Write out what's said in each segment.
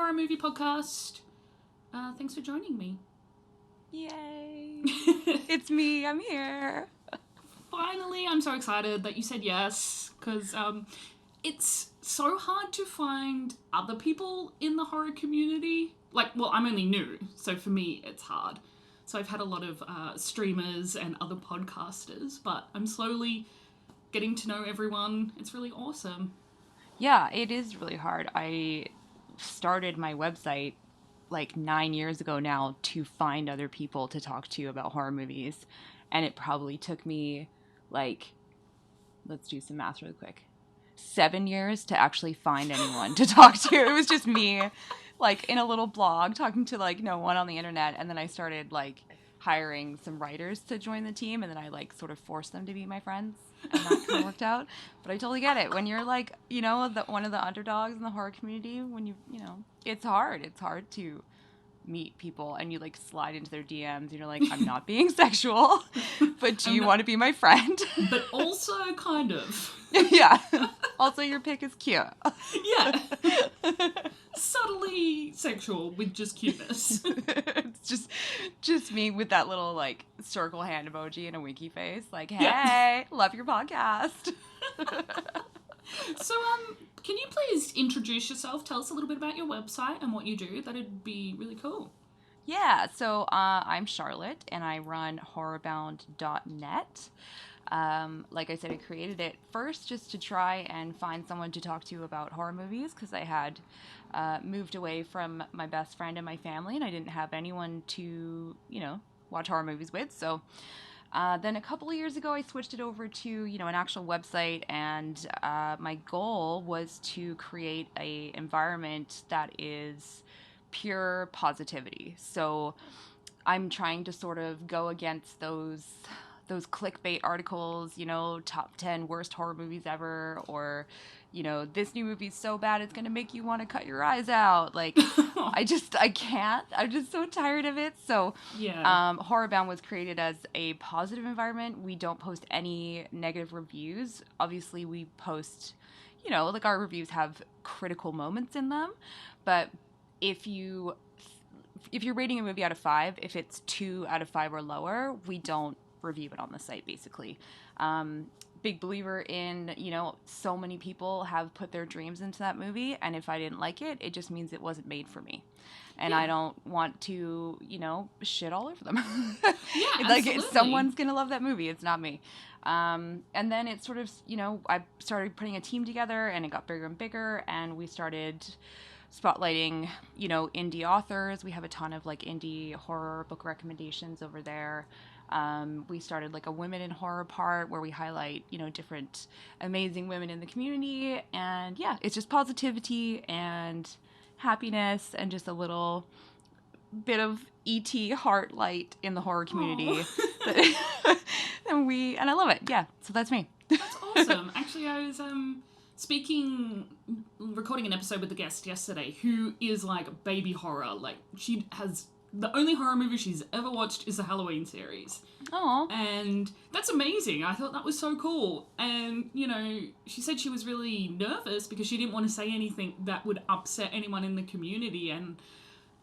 horror movie podcast. Thanks for joining me. Yay! It's me. I'm here. Finally, I'm so excited that you said yes, because it's so hard to find other people in the horror community. I'm only new, so for me, it's hard. So I've had a lot of streamers and other podcasters, but I'm slowly getting to know everyone. It's really awesome. Yeah, it is really hard. I started my website like 9 years ago now to find other people to talk to about horror movies. And it probably took me like, let's do some math really quick, 7 years to actually find anyone to talk to. It was just me, like in a little blog talking to like no one on the internet. And then I started like hiring some writers to join the team. And then I like sort of forced them to be my friends. And that kind of worked out. But I totally get it. When you're like, one of the underdogs in the horror community, when it's hard. It's hard to meet people and you like slide into their DMs and you're like, I'm not being sexual, but do you want to be my friend? But also kind of. Yeah. Also, your pic is cute. Yeah. Subtly sexual with just cuteness. It's just me with that little like circle hand emoji and a winky face. Like, hey, yeah. Love your podcast. So, can you please introduce yourself? Tell us a little bit about your website and what you do. That'd be really cool. Yeah, so I'm Charlotte, and I run horrorbound.net. Like I said, I created it first just to try and find someone to talk to about horror movies, because I had moved away from my best friend and my family, and I didn't have anyone to, watch horror movies with, so... then a couple of years ago, I switched it over to, an actual website, and my goal was to create a environment that is pure positivity. So I'm trying to sort of go against those clickbait articles, top 10 worst horror movies ever, or, this new movie's so bad it's going to make you want to cut your eyes out. Like, I can't. I'm just so tired of it. So, yeah. Horrorbound was created as a positive environment. We don't post any negative reviews. Obviously, we post, like our reviews have critical moments in them. But if you're rating a movie out of 5, if it's 2 out of 5 or lower, we don't review it on the site, basically. Big believer in, so many people have put their dreams into that movie, and if I didn't like it, it just means it wasn't made for me. And yeah. I don't want to, shit all over them. Yeah, like, absolutely. Someone's going to love that movie. It's not me. And then it sort of, I started putting a team together, and it got bigger and bigger, and we started spotlighting, indie authors. We have a ton of, like, indie horror book recommendations over there. We started like a women in horror part where we highlight, different amazing women in the community. And yeah, it's just positivity and happiness and just a little bit of ET heart light in the horror community. and I love it. Yeah. So that's me. That's awesome. Actually, I was recording an episode with a guest yesterday who is like baby horror. Like, she has... The only horror movie she's ever watched is the Halloween series. Oh. And that's amazing. I thought that was so cool. And, she said she was really nervous because she didn't want to say anything that would upset anyone in the community. And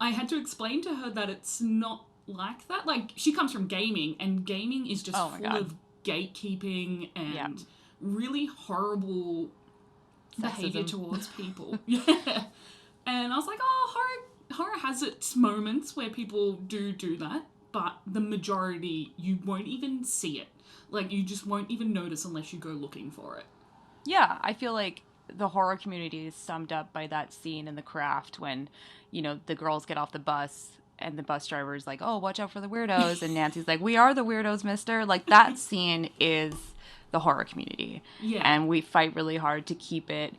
I had to explain to her that it's not like that. Like, she comes from gaming, and gaming is just full of gatekeeping and really horrible behavior towards people. Yeah. And I was like, horror has its moments where people do that, but the majority, you won't even see it. Like, you just won't even notice unless you go looking for it. Yeah, I feel like the horror community is summed up by that scene in The Craft when, the girls get off the bus and the bus driver is like, oh, watch out for the weirdos. And Nancy's like, we are the weirdos, mister. Like, that scene is the horror community. Yeah. And we fight really hard to keep it,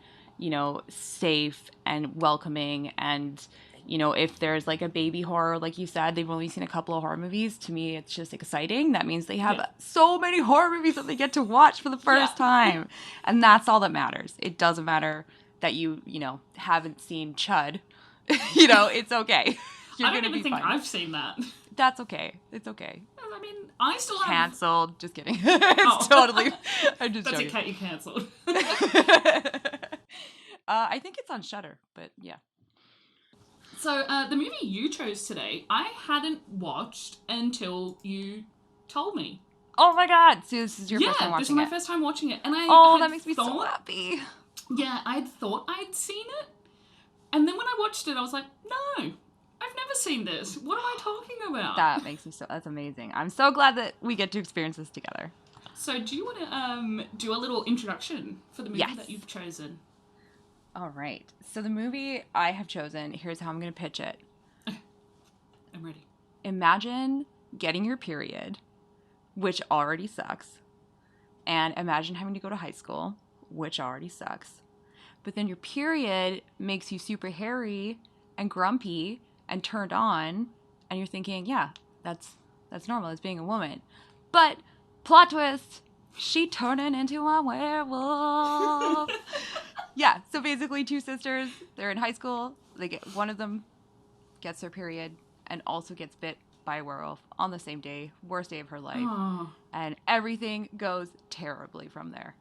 safe and welcoming. And if there's like a baby horror, like you said, they've only seen a couple of horror movies. To me, it's just exciting. That means they have so many horror movies that they get to watch for the first time. And that's all that matters. It doesn't matter that you haven't seen Chud. It's okay. I don't even think I've seen that. That's okay. It's okay. I mean, I still have... Cancelled. Just kidding. It's totally... I'm just That's joking. a cat you cancelled. I think it's on Shudder, but yeah. So, the movie you chose today, I hadn't watched until you told me. Oh my god! So this is your first time Yeah, this is watching my it. first time watching it. And I Oh, had that makes me so happy. Yeah, I'd thought I'd seen it. And then when I watched it, I was like, no, I've never seen this. What am I talking about? That makes me that's amazing. I'm so glad that we get to experience this together. So do you want to do a little introduction for the movie that you've chosen? All right. So the movie I have chosen, here's how I'm going to pitch it. I'm ready. Imagine getting your period, which already sucks. And imagine having to go to high school, which already sucks. But then your period makes you super hairy and grumpy and turned on, and you're thinking, yeah, that's normal, it's being a woman. But plot twist, she turning into a werewolf. Yeah, so basically two sisters, they're in high school, one of them gets their period and also gets bit by a werewolf on the same day, worst day of her life. Oh. And everything goes terribly from there.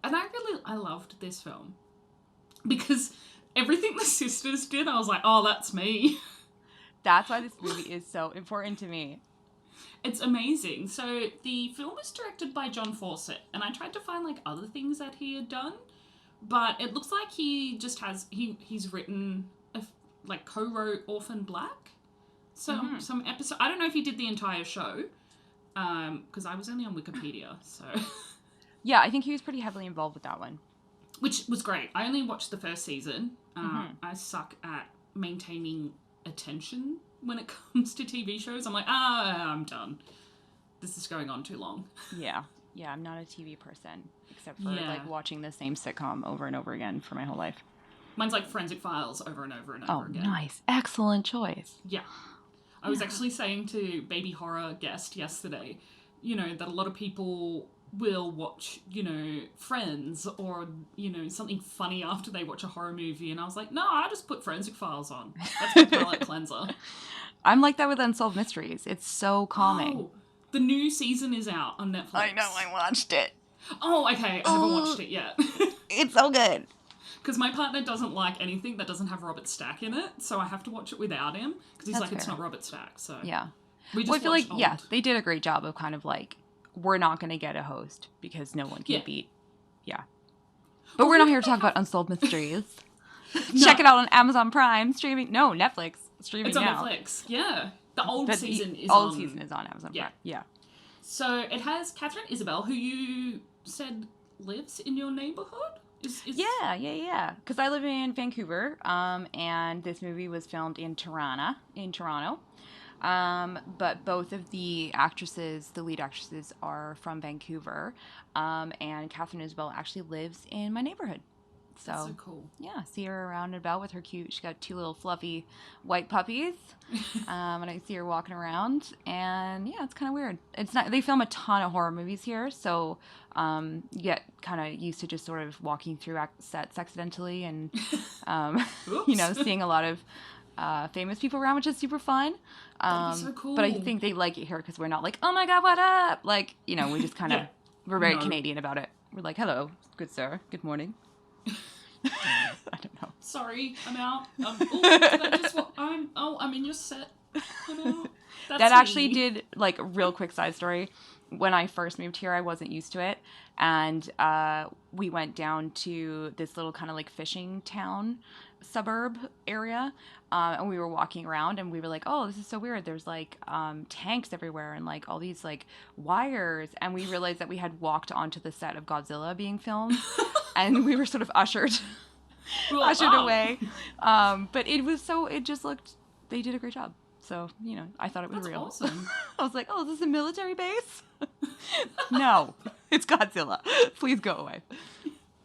And I loved this film. Because everything the sisters did, I was like, oh, that's me. That's why this movie is so important to me. It's amazing. So the film is directed by John Fawcett, and I tried to find like other things that he had done, but it looks like he just has he's written like co-wrote Orphan Black, some episode. I don't know if he did the entire show, because I was only on Wikipedia, so. Yeah, I think he was pretty heavily involved with that one. Which was great. I only watched the first season. I suck at maintaining attention when it comes to TV shows. I'm like, I'm done. This is going on too long. Yeah, I'm not a TV person, except for like watching the same sitcom over and over again for my whole life. Mine's like Forensic Files over and over and over again. Oh, nice. Excellent choice. Yeah. I was actually saying to Baby Horror Guest yesterday, that a lot of people will watch, Friends or, something funny after they watch a horror movie. And I was like, no, I just put Forensic Files on. That's my palate cleanser. I'm like that with Unsolved Mysteries. It's so calming. Oh, the new season is out on Netflix. I know, I watched it. Oh, okay. I haven't watched it yet. It's so good. Because my partner doesn't like anything that doesn't have Robert Stack in it, so I have to watch it without him. Because he's it's not Robert Stack, so. Yeah. We just I feel like, they did a great job of kind of like, we're not going to get a host because no one can beat. Yeah. But we're not here to talk about Unsolved Mysteries. No. Check it out on Amazon Prime streaming. No, Netflix streaming now. It's on Netflix, yeah. The old season is on Amazon Prime. Yeah. So it has Catherine Isabel, who you said lives in your neighborhood? Yeah. Because I live in Vancouver, and this movie was filmed in Toronto. But both of the lead actresses, are from Vancouver, and Catherine Isabel actually lives in my neighborhood. That's so cool. Yeah, see her around and about with her she got two little fluffy white puppies, and I see her walking around, and yeah, it's kind of weird. They film a ton of horror movies here, so you get kind of used to just sort of walking through sets accidentally and, seeing a lot of famous people around, which is super fun. That'd be so cool. But I think they like it here because we're not like, oh my god, what up? Like, we just kind of, we're very Canadian about it. We're like, hello, good sir, good morning. I don't know. Sorry, I'm out. I'm in your set. That actually did, like, real quick side story. When I first moved here, I wasn't used to it. And we went down to this little kind of like fishing town suburb area. And we were walking around and we were like, oh, this is so weird. There's like tanks everywhere and like all these like wires. And we realized that we had walked onto the set of Godzilla being filmed. And we were sort of ushered away. But it just looked, they did a great job. So, I thought it was real. Awesome. I was like, oh, is this a military base? No, it's Godzilla. Please go away.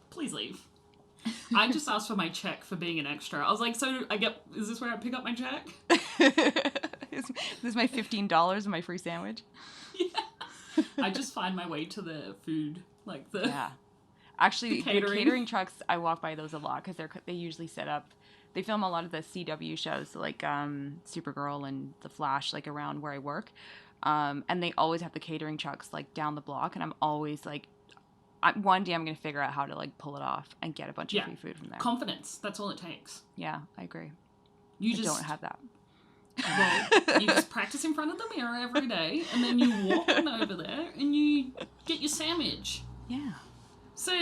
Please leave. I just asked for my check for being an extra. I was like, is this where I pick up my check? Is this my $15 and my free sandwich? Yeah. I just find my way to the food, like the... Yeah. Actually, the catering trucks, I walk by those a lot because they usually set up. They film a lot of the CW shows, like Supergirl and The Flash, like around where I work. And they always have the catering trucks like down the block. And I'm always like, one day I'm going to figure out how to like pull it off and get a bunch of free food from there. Confidence. That's all it takes. Yeah, I agree. You I just don't have that. Well, you just practice in front of the mirror every day, and then you walk on over there and you get your sandwich. Yeah. So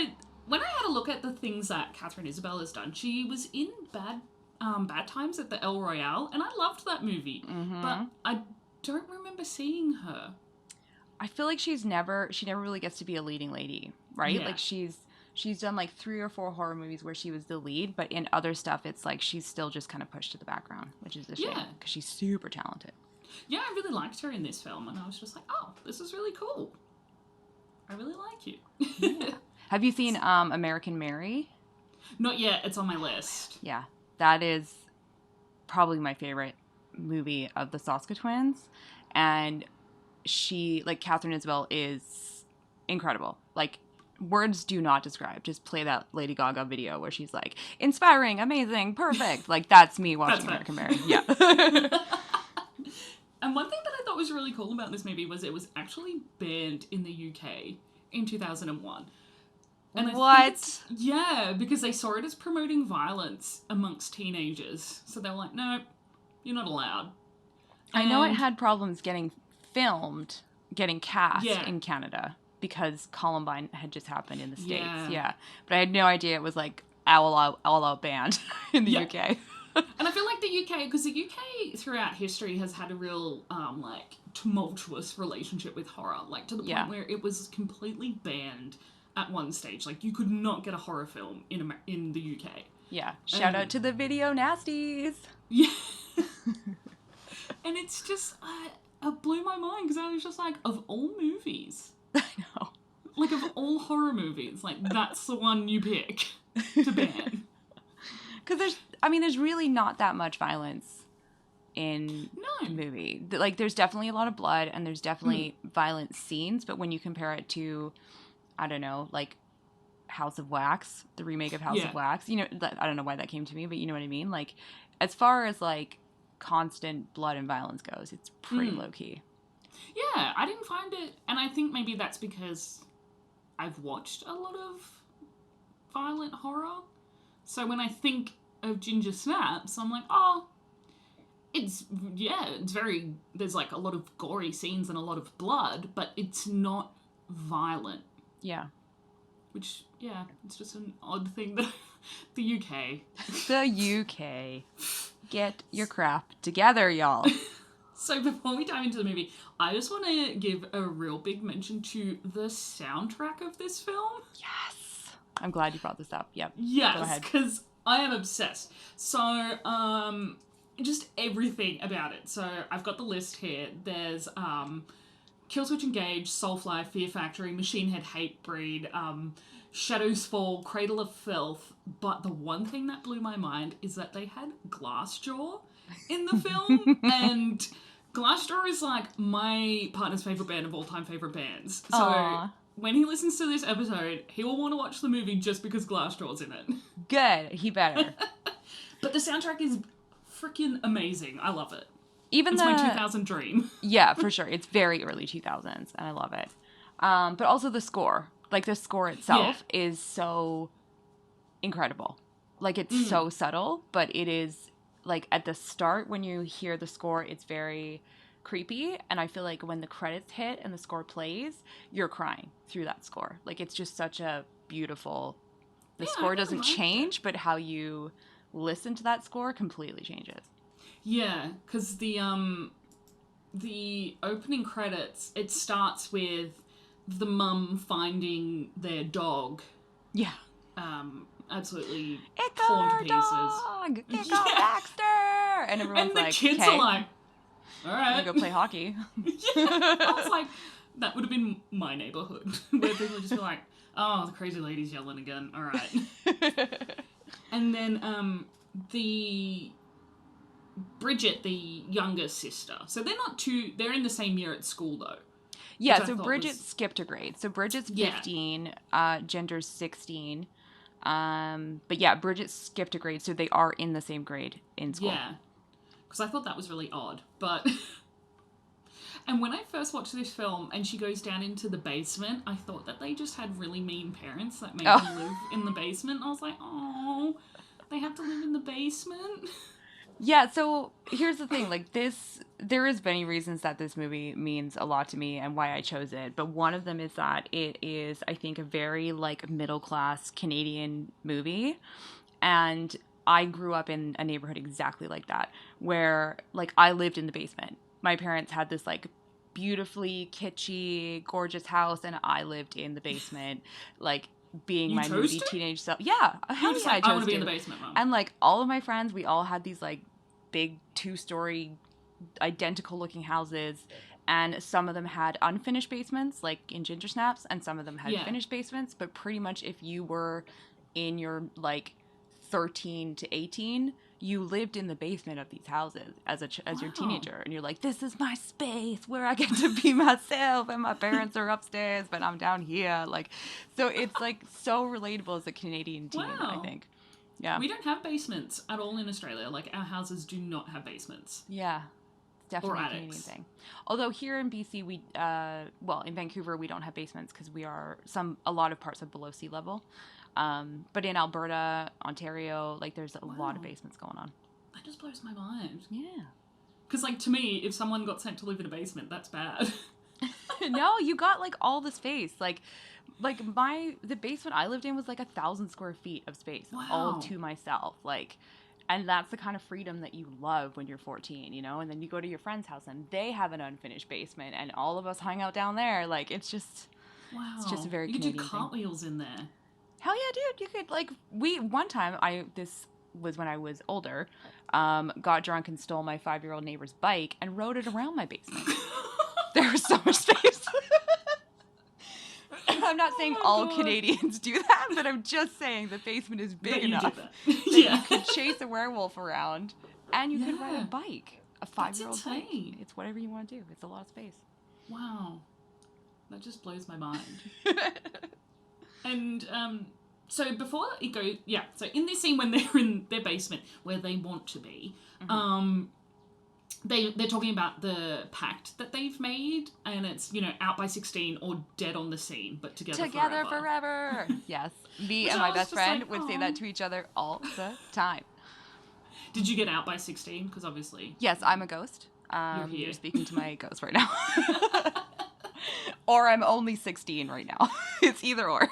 when I had a look at the things that Catherine Isabel has done, she was in Bad Times at the El Royale, and I loved that movie, but I don't remember seeing her. I feel like she never really gets to be a leading lady, right? Yeah. Like she's done like 3 or 4 horror movies where she was the lead, but in other stuff it's like she's still just kind of pushed to the background, which is a shame because she's super talented. Yeah, I really liked her in this film, and I was just like, oh, this is really cool. I really like you. Yeah. Have you seen American Mary? Not yet. It's on my list. Yeah, that is probably my favorite movie of the Soska twins, and she, like, Catherine Isabel is incredible. Like, words do not describe. Just play that Lady Gaga video where she's like, inspiring, amazing, perfect. Like, that's me watching American Mary. Yeah. And one thing that I thought was really cool about this movie was it was actually banned in the UK in 2001. And what? Yeah, because they saw it as promoting violence amongst teenagers. So they were like, no, you're not allowed. I know it had problems getting filmed, getting cast in Canada because Columbine had just happened in the States. Yeah. But I had no idea it was like all out banned in the UK. And I feel like the UK, because the UK throughout history has had a real, like, tumultuous relationship with horror. Like, to the point where it was completely banned at one stage. Like, you could not get a horror film in the UK. Yeah. Shout out to the video nasties. Yeah. And it's just, it blew my mind, because I was just like, of all movies. I know. Like, of all horror movies, like, that's the one you pick to ban. Because there's really not that much violence in the movie. Like, there's definitely a lot of blood, and there's definitely violent scenes, but when you compare it to, I don't know, like, House of Wax, the remake of House of Wax, you know, I don't know why that came to me, but you know what I mean? Like, as far as, like, constant blood and violence goes, it's pretty low-key. Yeah, I didn't find it, and I think maybe that's because I've watched a lot of violent horror. So when I think of Ginger Snaps, I'm like, oh, it's very, there's like a lot of gory scenes and a lot of blood, but it's not violent. Yeah. Which, it's just an odd thing that the UK. The UK. Get your crap together, y'all. So before we dive into the movie, I just want to give a real big mention to the soundtrack of this film. Yes. I'm glad you brought this up. Yep. Yes, because I am obsessed. So, just everything about it. So I've got the list here. There's Killswitch Engage, Soulfly, Fear Factory, Machine Head, Hatebreed, Shadows Fall, Cradle of Filth. But the one thing that blew my mind is that they had Glassjaw in the film, and Glassjaw is like my partner's favourite band of all time favourite bands. So Aww. When he listens to this episode, he will want to watch the movie just because Glassjaw's in it. Good. He better. But the soundtrack is freaking amazing. I love it. It's my 2000 dream. Yeah, for sure. It's very early 2000s, and I love it. But also the score. Like, the score itself is so incredible. Like, it's so subtle, but it is, like, at the start, when you hear the score, it's very creepy, and I feel like when the credits hit and the score plays, you're crying through that score. Like, it's just such a beautiful... The score doesn't change, but how you listen to that score completely changes. Yeah, because the opening credits, it starts with the mum finding their dog. Yeah. Absolutely it torn got to pieces. Dog! It got Baxter! And everyone's like, and the kids are like, all right. I'm gonna go play hockey. I was like, that would have been my neighborhood. Where people would just be like, oh, the crazy lady's yelling again. All right. And then the Bridget, the younger sister. So they're in the same year at school, though. Yeah, so Bridget skipped a grade. So Bridget's 15, Ginger's 16. But yeah, Bridget skipped a grade, so they are in the same grade in school. Yeah. Because I thought that was really odd, but... And when I first watched this film and she goes down into the basement, I thought that they just had really mean parents that made them live in the basement. I was like, oh, they have to live in the basement? Yeah, so here's the thing, like there is many reasons that this movie means a lot to me and why I chose it, but one of them is that it is, I think, a very like middle class Canadian movie, and I grew up in a neighborhood exactly like that, where like I lived in the basement. My parents had this like beautifully kitschy, gorgeous house, and I lived in the basement, like being You my chose moody to? teenage self. Yeah, You're hell just yeah, I like, I want chose to be in the to. basement, Mum. And like all of my friends, we all had these like big 2-story identical looking houses, and some of them had unfinished basements like in Ginger Snaps, and some of them had Yeah. finished basements, but pretty much if you were in your like 13 to 18, you lived in the basement of these houses as your Wow. teenager, and you're like, this is my space where I get to be myself, and my parents are upstairs but I'm down here, like, so it's like so relatable as a Canadian teen, I Wow. think. Yeah. We don't have basements at all in Australia. Like, our houses do not have basements Yeah, it's or definitely a Canadian attics. thing. Although here in BC, well, in Vancouver, we don't have basements because we are a lot of parts are below sea level. But in Alberta, Ontario, like there's a lot of Wow. basements going on. That just blows my mind. Yeah. Because, like, to me, if someone got sent to live in a basement, that's bad. No, you got like all the space. Like the basement I lived in was like 1,000 square feet of space all Wow. to myself. Like, and that's the kind of freedom that you love when you're 14, you know? And then you go to your friend's house and they have an unfinished basement and all of us hang out down there. Like, it's just a Wow. very You could do Canadian thing. cartwheels in there. Hell yeah, dude. You could like one time this was when I was older, got drunk and stole my 5-year-old neighbor's bike and rode it around my basement. There was so much space. I'm not saying Oh my all God. Canadians do that, but I'm just saying the basement is big That you enough did that. that Yeah. you could chase a werewolf around and you could ride a Yeah. bike, a That's 5-year-old bike. insane. It's whatever you want to do. It's a lot of space. Wow. That just blows my mind. And so before it goes, yeah. So in this scene when they're in their basement where they want to be, they're talking about the pact that they've made, and it's out by 16 or dead on the scene, but together forever. Yes. Me Which and I my was best just friend like, would say "Aw." that to each other all the time. Did you get out by 16? Because obviously Yes, I'm a ghost. You're here. You're speaking to my ghost right now. Or I'm only 16 right now. It's either or.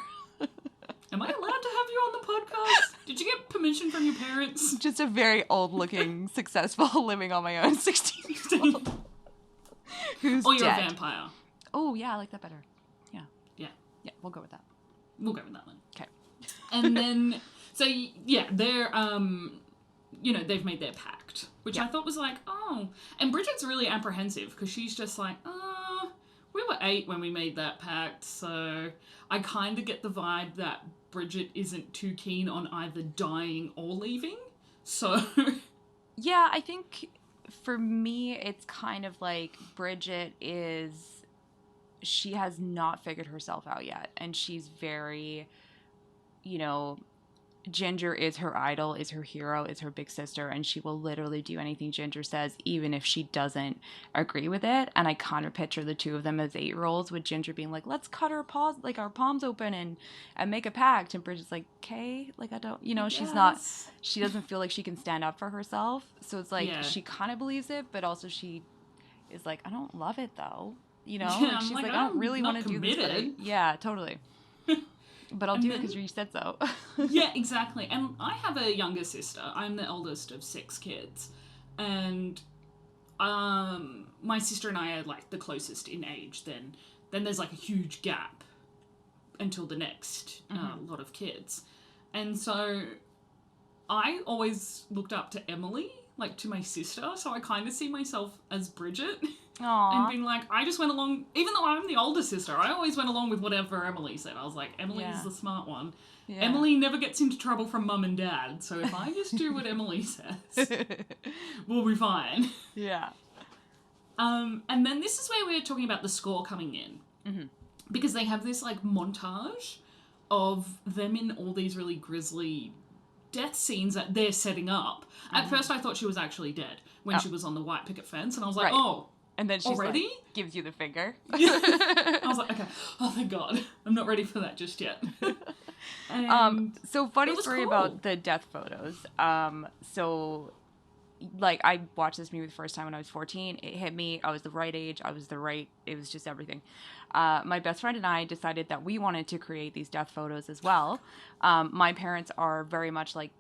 Am I allowed to have you on the podcast? Did you get permission from your parents? Just a very old looking, successful, living on my own 16-year-old who's Or you're dead. a vampire. Oh, yeah, I like that better. Yeah. Yeah. Yeah, we'll go with that. We'll go with that one. Okay. And then, so yeah, they're, they've made their pact, which I Yeah. thought was like, oh. And Bridget's really apprehensive because she's just like, we were 8 when we made that pact, so I kind of get the vibe that Bridget isn't too keen on either dying or leaving. So, Yeah, I think for me, it's kind of like Bridget she has not figured herself out yet. And she's very, Ginger is her idol, is her hero, is her big sister, and she will literally do anything Ginger says, even if she doesn't agree with it. And I kind of picture the two of them as 8-year-olds, with Ginger being like, "Let's cut our palms open and make a pact," and Bridget's like, "Okay, like I don't, she doesn't feel like she can stand up for herself, so it's like Yeah. she kind of believes it, but also she is like, I don't love it though, Yeah, and I'm she's like, like, I don't I'm really not want to do this, but committed. yeah, totally." But I'll And do it then- because you said so. Yeah, exactly. And I have a younger sister. I'm the eldest of 6 kids. And my sister and I are like the closest in age. Then there's like a huge gap until the next lot of kids. And so I always looked up to Emily, like to my sister. So I kind of see myself as Bridget. Aww. And being like, I just went along, even though I'm the older sister, I always went along with whatever Emily said. I was like, Emily's Yeah. the smart one. Yeah. Emily never gets into trouble from mum and dad, so if I just do what Emily says, we'll be fine. Yeah. And then this is where we're talking about the score coming in. Mm-hmm. Because they have this like montage of them in all these really grisly death scenes that they're setting up. At first I thought she was actually dead when she was on the white picket fence, and I was like, Right. oh, And then she's already? like, gives you the finger. I was like, okay, oh thank God, I'm not ready for that just yet. And So funny it was story cool. about the death photos. So like, I watched this movie the first time when I was 14. It hit me. I was the right age. It was just everything. My best friend and I decided that we wanted to create these death photos as well. My parents are very much like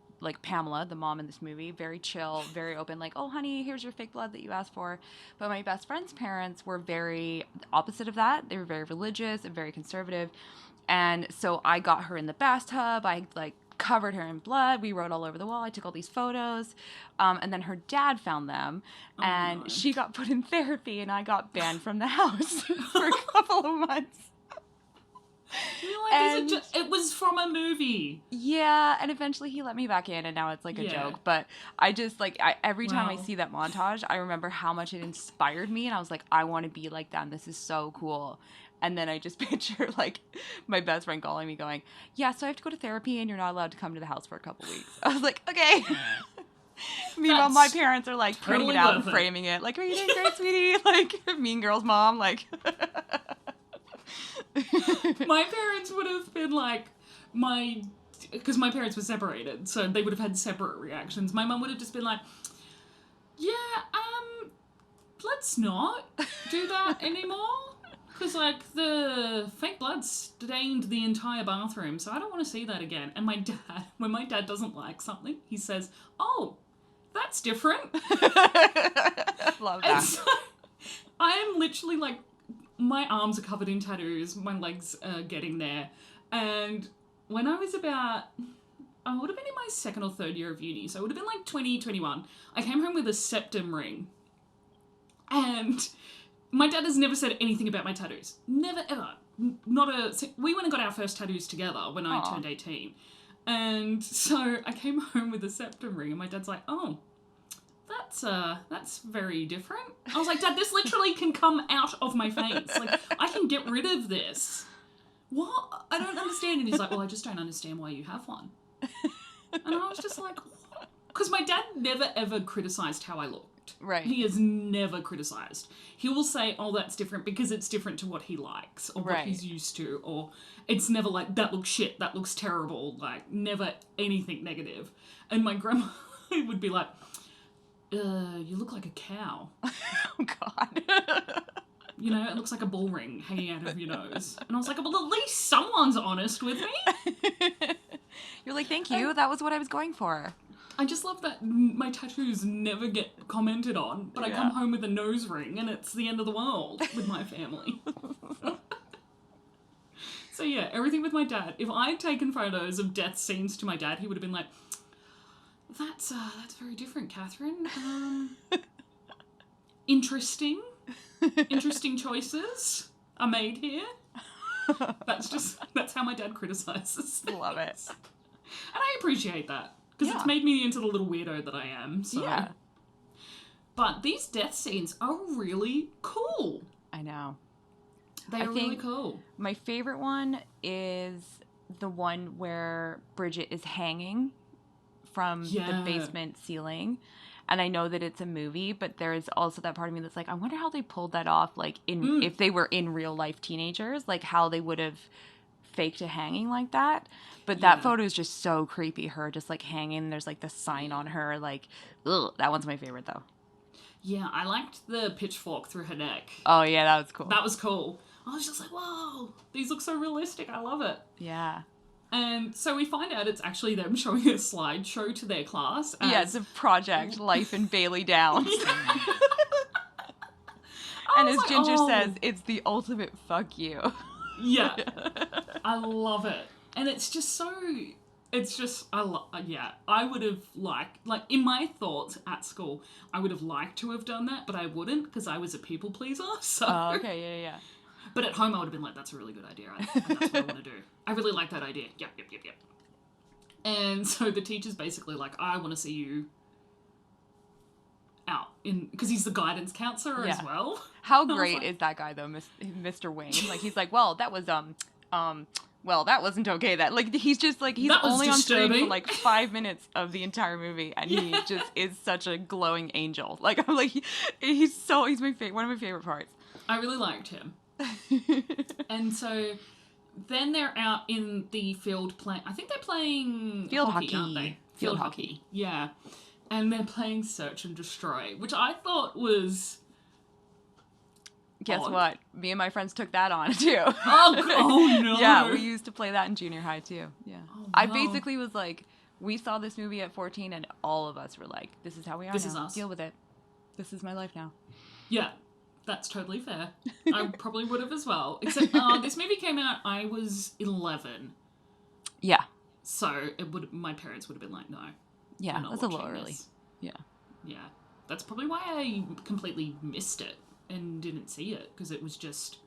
Pamela, the mom in this movie, very chill, very open, like, oh, honey, here's your fake blood that you asked for. But my best friend's parents were very opposite of that. They were very religious and very conservative. And so I got her in the bathtub. I, like, covered her in blood. We wrote all over the wall. I took all these photos. And then her dad found them. And no. she got put in therapy, and I got banned from the house for a couple of months. You're like, And- it was from a movie. Yeah, and eventually he let me back in, and now it's like a joke. But I just, like, every time I Wow. see that montage, I remember how much it inspired me, and I was like, I want to be like them. This is so cool. And then I just picture, like, my best friend calling me going, yeah, so I have to go to therapy, and you're not allowed to come to the house for a couple weeks. I was like, okay. Meanwhile, my That's parents are, like, printing it totally out and worth it. framing it. Like, are you doing great, sweetie? Like, Mean Girls mom, like... My parents would have been like, because my parents were separated, so they would have had separate reactions. My mum would have just been like, yeah, let's not do that anymore. Because, like, the fake blood stained the entire bathroom, so I don't want to see that again. And my dad, when my dad doesn't like something, he says, oh, that's different. Love And that. so I am literally, like, my arms are covered in tattoos, my legs are getting there. And when I was about, I would have been in my second or third year of uni, so I would have been like 20, 21. I came home with a septum ring. And my dad has never said anything about my tattoos. Never, ever. We went and got our first tattoos together when I Aw. turned 18. And so I came home with a septum ring, and my dad's like, oh, that's very different. I was like, Dad, this literally can come out of my face. Like, I can get rid of this. What? I don't understand. And he's like, well, I just don't understand why you have one. And I was just like, what? Because my dad never ever criticized how I looked. Right. He has never criticized. He will say, oh, that's different because it's different to what he likes or what Right. he's used to. Or it's never like, that looks shit, that looks terrible. Like, never anything negative. And my grandma would be like, you look like a cow. Oh, God. You know, it looks like a bull ring hanging out of your nose. And I was like, well, at least someone's honest with me. You're like, thank you. That was what I was going for. I just love that my tattoos never get commented on, but I come Yeah. home with a nose ring and it's the end of the world with my family. So yeah, everything with my dad. If I had taken photos of death scenes to my dad, he would have been like, that's very different, Catherine. Interesting. Interesting choices are made here. That's how my dad criticizes things. Love it. And I appreciate that. Because Yeah. it's made me into the little weirdo that I am. So. Yeah. But these death scenes are really cool. I know. They I are really think- cool. My favorite one is the one where Bridget is hanging from Yeah. the basement ceiling. And I know that it's a movie, but there is also that part of me that's like, I wonder how they pulled that off, like, if they were in real life teenagers, like, how they would have faked a hanging like that. But that Yeah. photo is just so creepy, her just, like, hanging. There's, like, the sign on her, like, ugh. That one's my favorite, though. Yeah, I liked the pitchfork through her neck. Oh, yeah, that was cool. That was cool. I was just like, whoa, these look so realistic. I love it. Yeah. And so we find out it's actually them showing a slideshow to their class. Yeah, it's a project, Life in Bailey Downs. I And was as like, Ginger oh. says, it's the ultimate fuck you. Yeah. I love it. And it's just so... I would have liked... Like, in my thoughts at school, I would have liked to have done that, but I wouldn't because I was a people pleaser, so... Oh, okay, yeah. But at home, I would have been like, that's a really good idea. And that's what I want to do. I really like that idea. Yep. And so the teacher's basically like, I want to see you out in... Because he's the guidance counselor as Yeah. well. How was great like- is that guy, though, Mr. Wayne? Like, he's like, well, that was, well, that wasn't okay. That, like, he's just, like, he's That was only on screen for, disturbing. like, 5 minutes of the entire movie, and he just is such a glowing angel. Like, I'm like, he's one of my favorite parts. I really liked him. And so then they're out in the field playing... I think they're playing Field hockey, hockey. aren't they? Field Field hockey. Yeah. and they're playing Search and Destroy, which I thought was Guess odd. what? Me and my friends took that on too. Oh no! Yeah, we used to play that in junior high too. Yeah. Oh, I wow. basically was like, we saw this movie at 14 and all of us were like, this is how we are This now. is us. Deal with it. This is my life now. Yeah, that's totally fair. I probably would have as well. Except this movie came out, I was 11. Yeah. So my parents would have been like, no. Yeah, you're not that's a little watching early. this. Yeah. Yeah. That's probably why I completely missed it and didn't see it, because it was just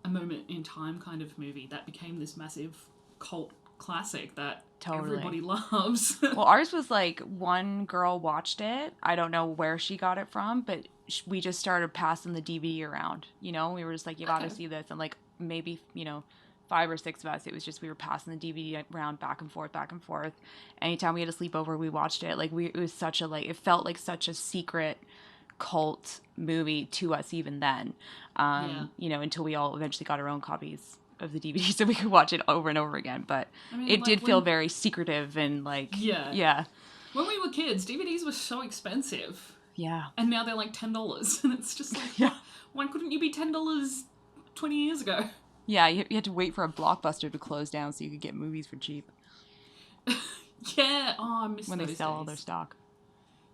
a moment in time kind of movie that became this massive cult classic that everybody loves. Well, ours was like one girl watched it. I don't know where she got it from, but we just started passing the DVD around. You know, we were just like, you gotta see this. And like maybe, 5 or 6 of us, it was just we were passing the DVD around back and forth, back and forth. Anytime we had a sleepover, we watched it. Like it was such a it felt like such a secret cult movie to us even then. Until we all eventually got our own copies of the DVD so we could watch it over and over again. But it did feel very secretive and yeah. When we were kids, DVDs were so expensive. Yeah. And now they're like $10. And it's just like, yeah. Why couldn't you be $10 20 years ago? Yeah, you had to wait for a Blockbuster to close down so you could get movies for cheap. Yeah, I miss when those they sell days. all their stock.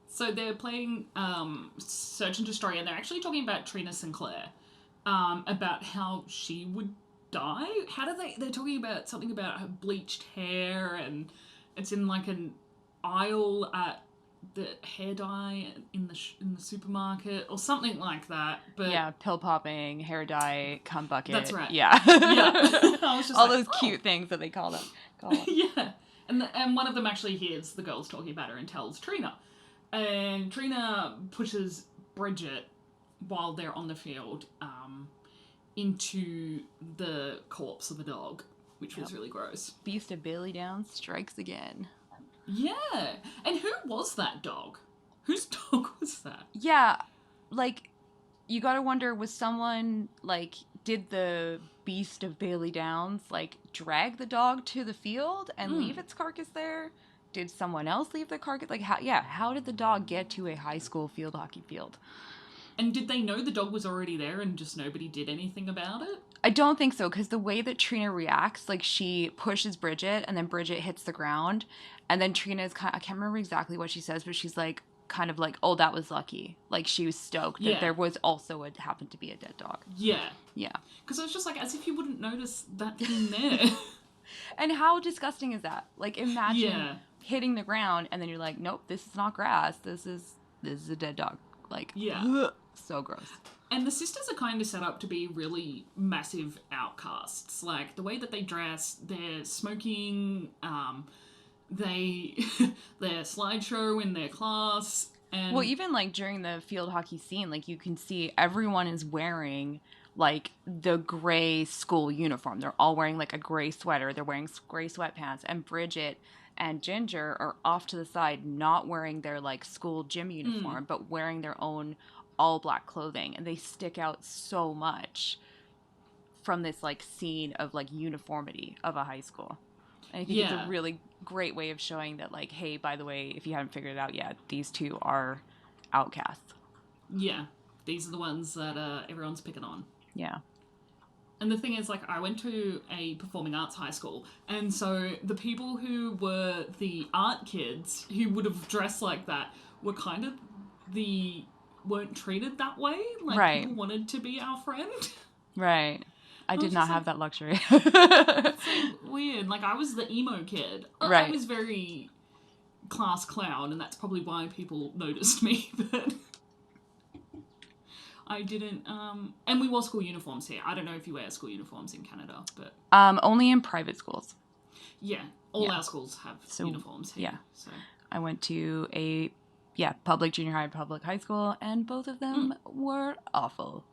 So they're playing Search and Destroy, and they're actually talking about Trina Sinclair, about how she would die. How do they're talking about something about her bleached hair, and it's in like an aisle at the hair dye in the supermarket or something like that. But yeah, pill popping, hair dye, cum bucket. That's right. Yeah. Yeah. I was just all those cute things that they call them. Yeah. And one of them actually hears the girls talking about her and tells Trina. And Trina pushes Bridget while they're on the field into the corpse of a dog, which was really gross. Beast of Bailey Downs strikes again. Yeah. And who was that dog? Whose dog was that? Yeah. You gotta wonder, was someone, did the Beast of Bailey Downs, drag the dog to the field and leave its carcass there? Did someone else leave the carcass? How did the dog get to a high school field hockey field? And did they know the dog was already there and just nobody did anything about it? I don't think so, because the way that Trina reacts, she pushes Bridget, and then Bridget hits the ground, and then Trina's I can't remember exactly what she says, but she's oh, that was lucky. She was stoked that there was also happened to be a dead dog. Yeah. Yeah. Because I was just as if you wouldn't notice that thing there. And how disgusting is that? Imagine hitting the ground, and then you're like, nope, this is not grass. This is a dead dog. Ugh, so gross. And the sisters are kind of set up to be really massive outcasts. The way that they dress, they're smoking, their slideshow in their class. And well, even during the field hockey scene, you can see everyone is wearing the gray school uniform. They're all wearing a gray sweater. They're wearing gray sweatpants. And Bridget and Ginger are off to the side, not wearing their school gym uniform, but wearing their own all black clothing, and they stick out so much from this scene of uniformity of a high school. And I think it's a really great way of showing that hey, by the way, if you haven't figured it out yet, these two are outcasts. Yeah, these are the ones that everyone's picking on. Yeah. And the thing is, I went to a performing arts high school, and so the people who were the art kids who would have dressed like that were kind of weren't treated that way. Right. People wanted to be our friend. Right. I did not have that luxury. It's so weird. I was the emo kid. Right. I was very class clown, and that's probably why people noticed me, but I didn't, and we wore school uniforms here. I don't know if you wear school uniforms in Canada, but... only in private schools. Yeah, all our schools have uniforms here. Yeah. So. I went to a public junior high, public high school, and both of them were awful.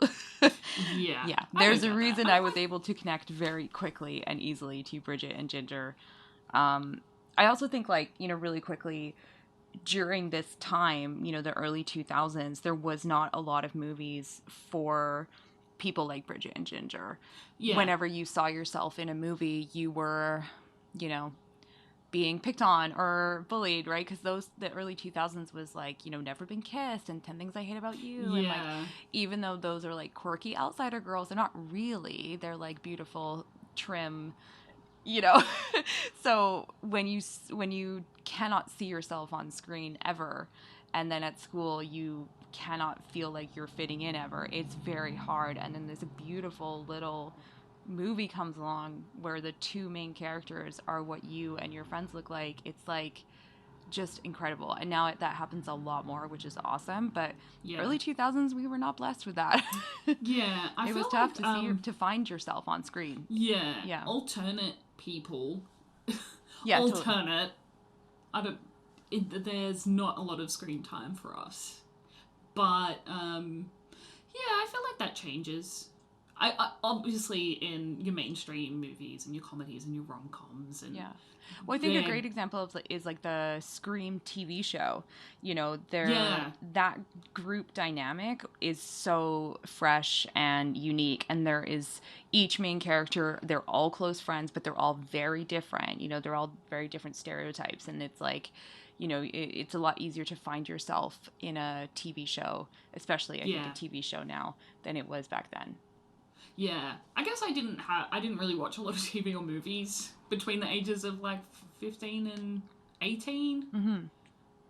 Yeah. Yeah. There's a reason I was able to connect very quickly and easily to Bridget and Ginger. I also think, really quickly, during this time, the early 2000s, there was not a lot of movies for people like Bridget and Ginger. Yeah. Whenever you saw yourself in a movie, you were, being picked on or bullied, right? Because the early 2000s was like, you know, Never Been Kissed and 10 Things I Hate About You. And like, Yeah. even though those are like quirky outsider girls, they're not really. They're like beautiful, trim, you know. So when you cannot see yourself on screen ever, and then at school you cannot feel like you're fitting in ever, it's very hard. And then there's a beautiful little movie comes along where the two main characters are what you and your friends look like. It's like just incredible. And now that happens a lot more, which is awesome. But Yeah. early 2000s, we were not blessed with that. Yeah. I It feel was tough like, to to find yourself on screen. Yeah. Yeah. Alternate people. Yeah, Alternate. I don't. There's not a lot of screen time for us, but yeah, I feel like that changes. I obviously in your mainstream movies and your comedies and your rom-coms and yeah. Well, I think a great example of is like the Scream TV show. You know, that group dynamic is so fresh and unique, and there is each main character. They're all close friends, but they're all very different. You know, they're all very different stereotypes, and it's like, you know, it's a lot easier to find yourself in a TV show, especially I think a TV show now, than it was back then. Yeah, I guess I didn't really watch a lot of TV or movies between the ages of like 15 and 18. Mm-hmm.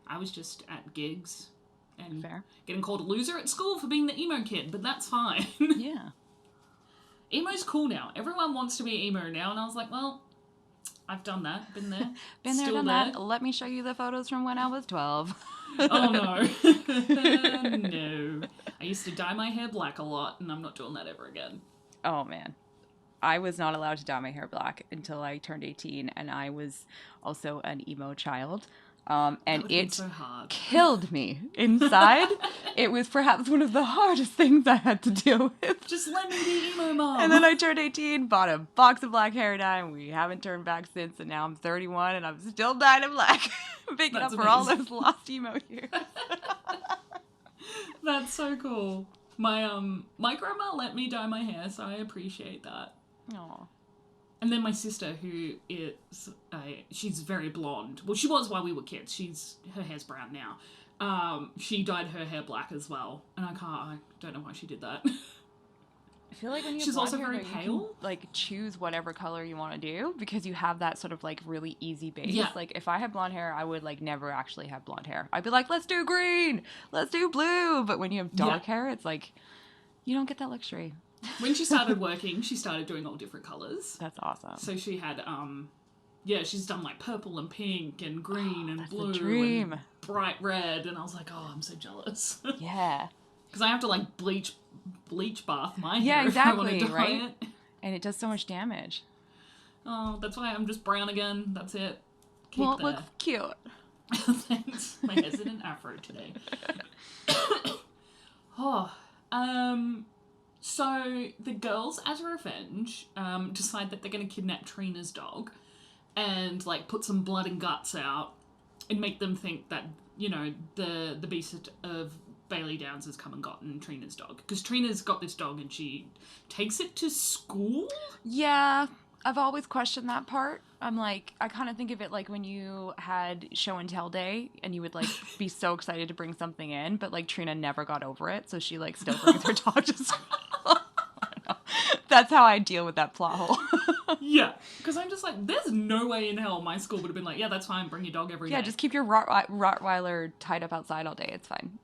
I was just at gigs and Fair. getting called a loser at school for being the emo kid, but that's fine. Yeah. Emo's cool now. Everyone wants to be emo now, and I was like, well, I've done that, been there. Been there, Still done there. that. Let me show you the photos from when I was 12. Oh no. No. I used to dye my hair black a lot, and I'm not doing that ever again. Oh man. I was not allowed to dye my hair black until I turned 18, and I was also an emo child. And it so hard. killed me inside. It was perhaps one of the hardest things I had to deal with. Just let me be emo mom. And then I turned 18, bought a box of black hair dye, and we haven't turned back since. And now I'm 31, and I'm still dyed in black, picking up for all those lost emo years. That's so cool. My grandma let me dye my hair, so I appreciate that. Aww. And then my sister, who is she's very blonde. Well, she was while we were kids. Her hair's brown now. She dyed her hair black as well, and I don't know why she did that. I feel like when you have she's blonde also hair, very though, pale. you can, like, choose whatever color you want to do because you have that sort of like really easy base. Yeah. Like if I had blonde hair, I would like never actually have blonde hair. I'd be like, let's do green, let's do blue. But when you have dark hair, it's like you don't get that luxury. When she started working, she started doing all different colors. That's awesome. So she had she's done like purple and pink and green and that's blue the dream. and bright red, and I was like, oh, I'm so jealous. Yeah. Because I have to like bleach bath my hair. Yeah, if I want exactly, to dye right? it. And it does so much damage. Oh, that's why I'm just brown again. That's it. Keep Well, it there. looks cute. Thanks. My hair's in an afro today. So the girls, as a revenge, decide that they're going to kidnap Trina's dog and like put some blood and guts out and make them think that, you know, the beast of Bailey Downs has come and gotten Trina's dog. Because Trina's got this dog and she takes it to school? Yeah, I've always questioned that part. I'm like, I kind of think of it like when you had show and tell day and you would like be so excited to bring something in, but like Trina never got over it, so she like still brings her dog to school. That's how I deal with that plot hole. Yeah, because I'm just like, there's no way in hell my school would have been like, yeah, that's fine, bring your dog every day. Yeah, just keep your Rottweiler tied up outside all day. It's fine.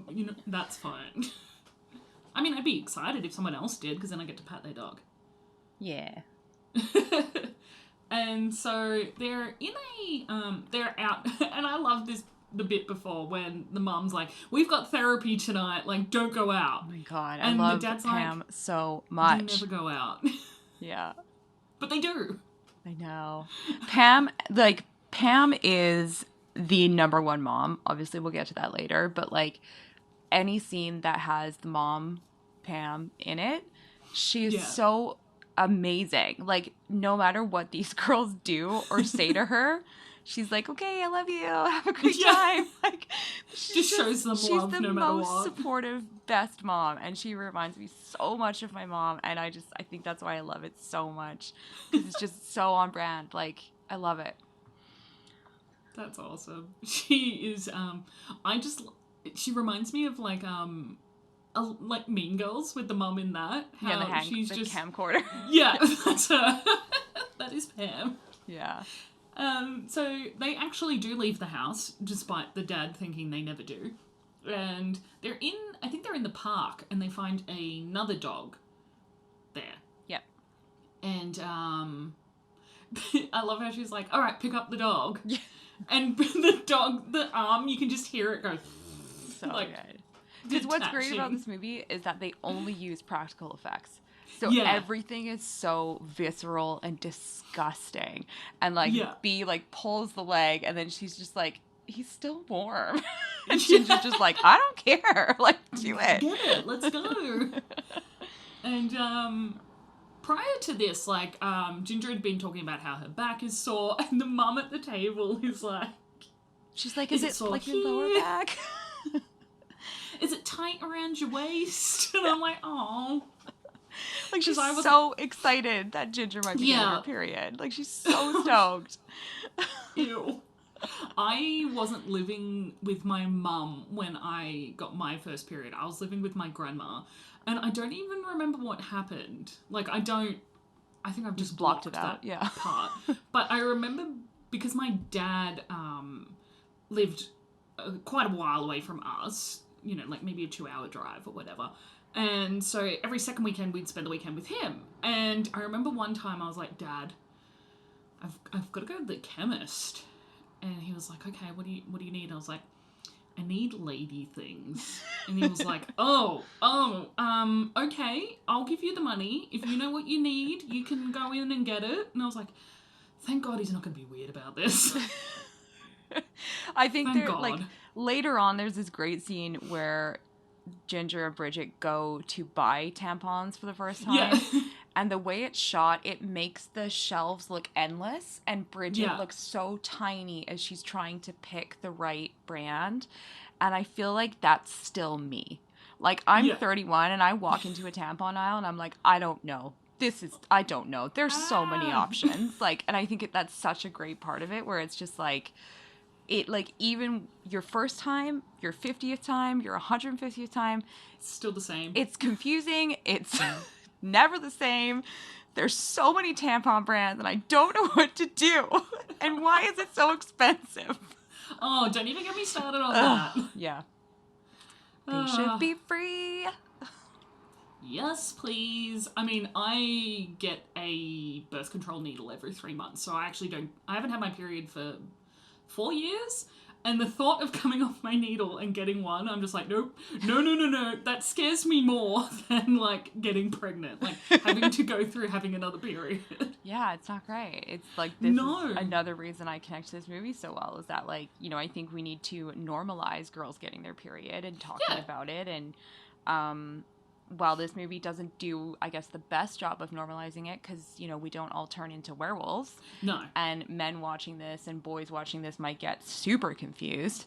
You know, that's fine. I mean, I'd be excited if someone else did, because then I get to pat their dog. Yeah. And so they're they're out, and I love the bit before when the mum's like, we've got therapy tonight, like, don't go out. Oh my god, and I love the dad's Pam like, so much. They never go out. Yeah. But they do. I know. Pam is the number one mom. Obviously, we'll get to that later, but like any scene that has the mom, Pam, in it, she is so amazing. Like, no matter what these girls do or say to her, she's like, okay, I love you. Have a great Yeah. time. Like, Just shows them she's love the no matter most what. supportive, best mom. And she reminds me so much of my mom. And I think that's why I love it so much. Because it's just so on brand. Like, I love it. That's awesome. She is, she reminds me of like Mean Girls with the mum in that. Yeah, How she's the just camcorder. Yeah, that's her. That is Pam. Yeah. So they actually do leave the house, despite the dad thinking they never do. And I think they're in the park, and they find another dog there. Yep. And I love how she's like, all right, pick up the dog. Yeah. And the arm, you can just hear it go. So like, good. Because what's great about this movie is that they only use practical effects. So everything is so visceral and disgusting. And like B like pulls the leg and then she's just like, he's still warm. And Ginger's just like, I don't care. Like, do it. Get it. Let's go. And prior to this, like, Ginger had been talking about how her back is sore, and the mum at the table is like... She's like, is it like your lower back? Is it tight around your waist? And I'm like, oh. Like, she's so excited that Ginger might be getting her period. Like, she's so stoked. Ew. I wasn't living with my mum when I got my first period. I was living with my grandma. And I don't even remember what happened. Like, I think I've just blocked it out. That part. But I remember because my dad lived quite a while away from us, you know, like maybe a 2-hour drive or whatever. And so every second weekend we'd spend the weekend with him. And I remember one time I was like, Dad, I've got to go to the chemist. And he was like, okay, what do you need? And I was like, I need lady things. And he was like, okay, I'll give you the money. If you know what you need, you can go in and get it. And I was like, thank God he's not going to be weird about this. I think like later on there's this great scene where Ginger and Bridget go to buy tampons for the first time. Yeah. And the way it's shot, it makes the shelves look endless. And Bridget looks so tiny as she's trying to pick the right brand. And I feel like that's still me. Like, I'm 31 and I walk into a tampon aisle and I'm like, I don't know. I don't know. There's so many options. Like, and I think that's such a great part of it where it's just like, even your first time, your 50th time, your 150th time. It's still the same. It's confusing. It's... never the same. There's so many tampon brands and I don't know what to do. And why is it so expensive? Oh, don't even get me started on that. Yeah. They should be free. Yes, please. I mean, I get a birth control needle every 3 months, so I haven't had my period for 4 years. And the thought of coming off my needle and getting one, I'm just like, nope, no. That scares me more than, like, getting pregnant. Like, having to go through having another period. Yeah, it's not great. It's like, this is another reason I connect to this movie so well, is that, like, you know, I think we need to normalize girls getting their period and talking about it. And while this movie doesn't do, I guess, the best job of normalizing it, because, you know, we don't all turn into werewolves. No. And men watching this and boys watching this might get super confused.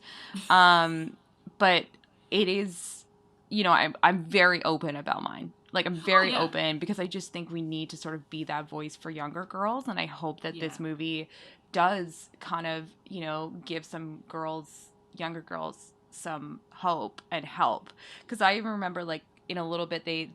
But it is, you know, I'm very open about mine. Like, I'm very open because I just think we need to sort of be that voice for younger girls. And I hope that this movie does kind of, you know, give some younger girls, some hope and help. Because I even remember, like, in a little bit, they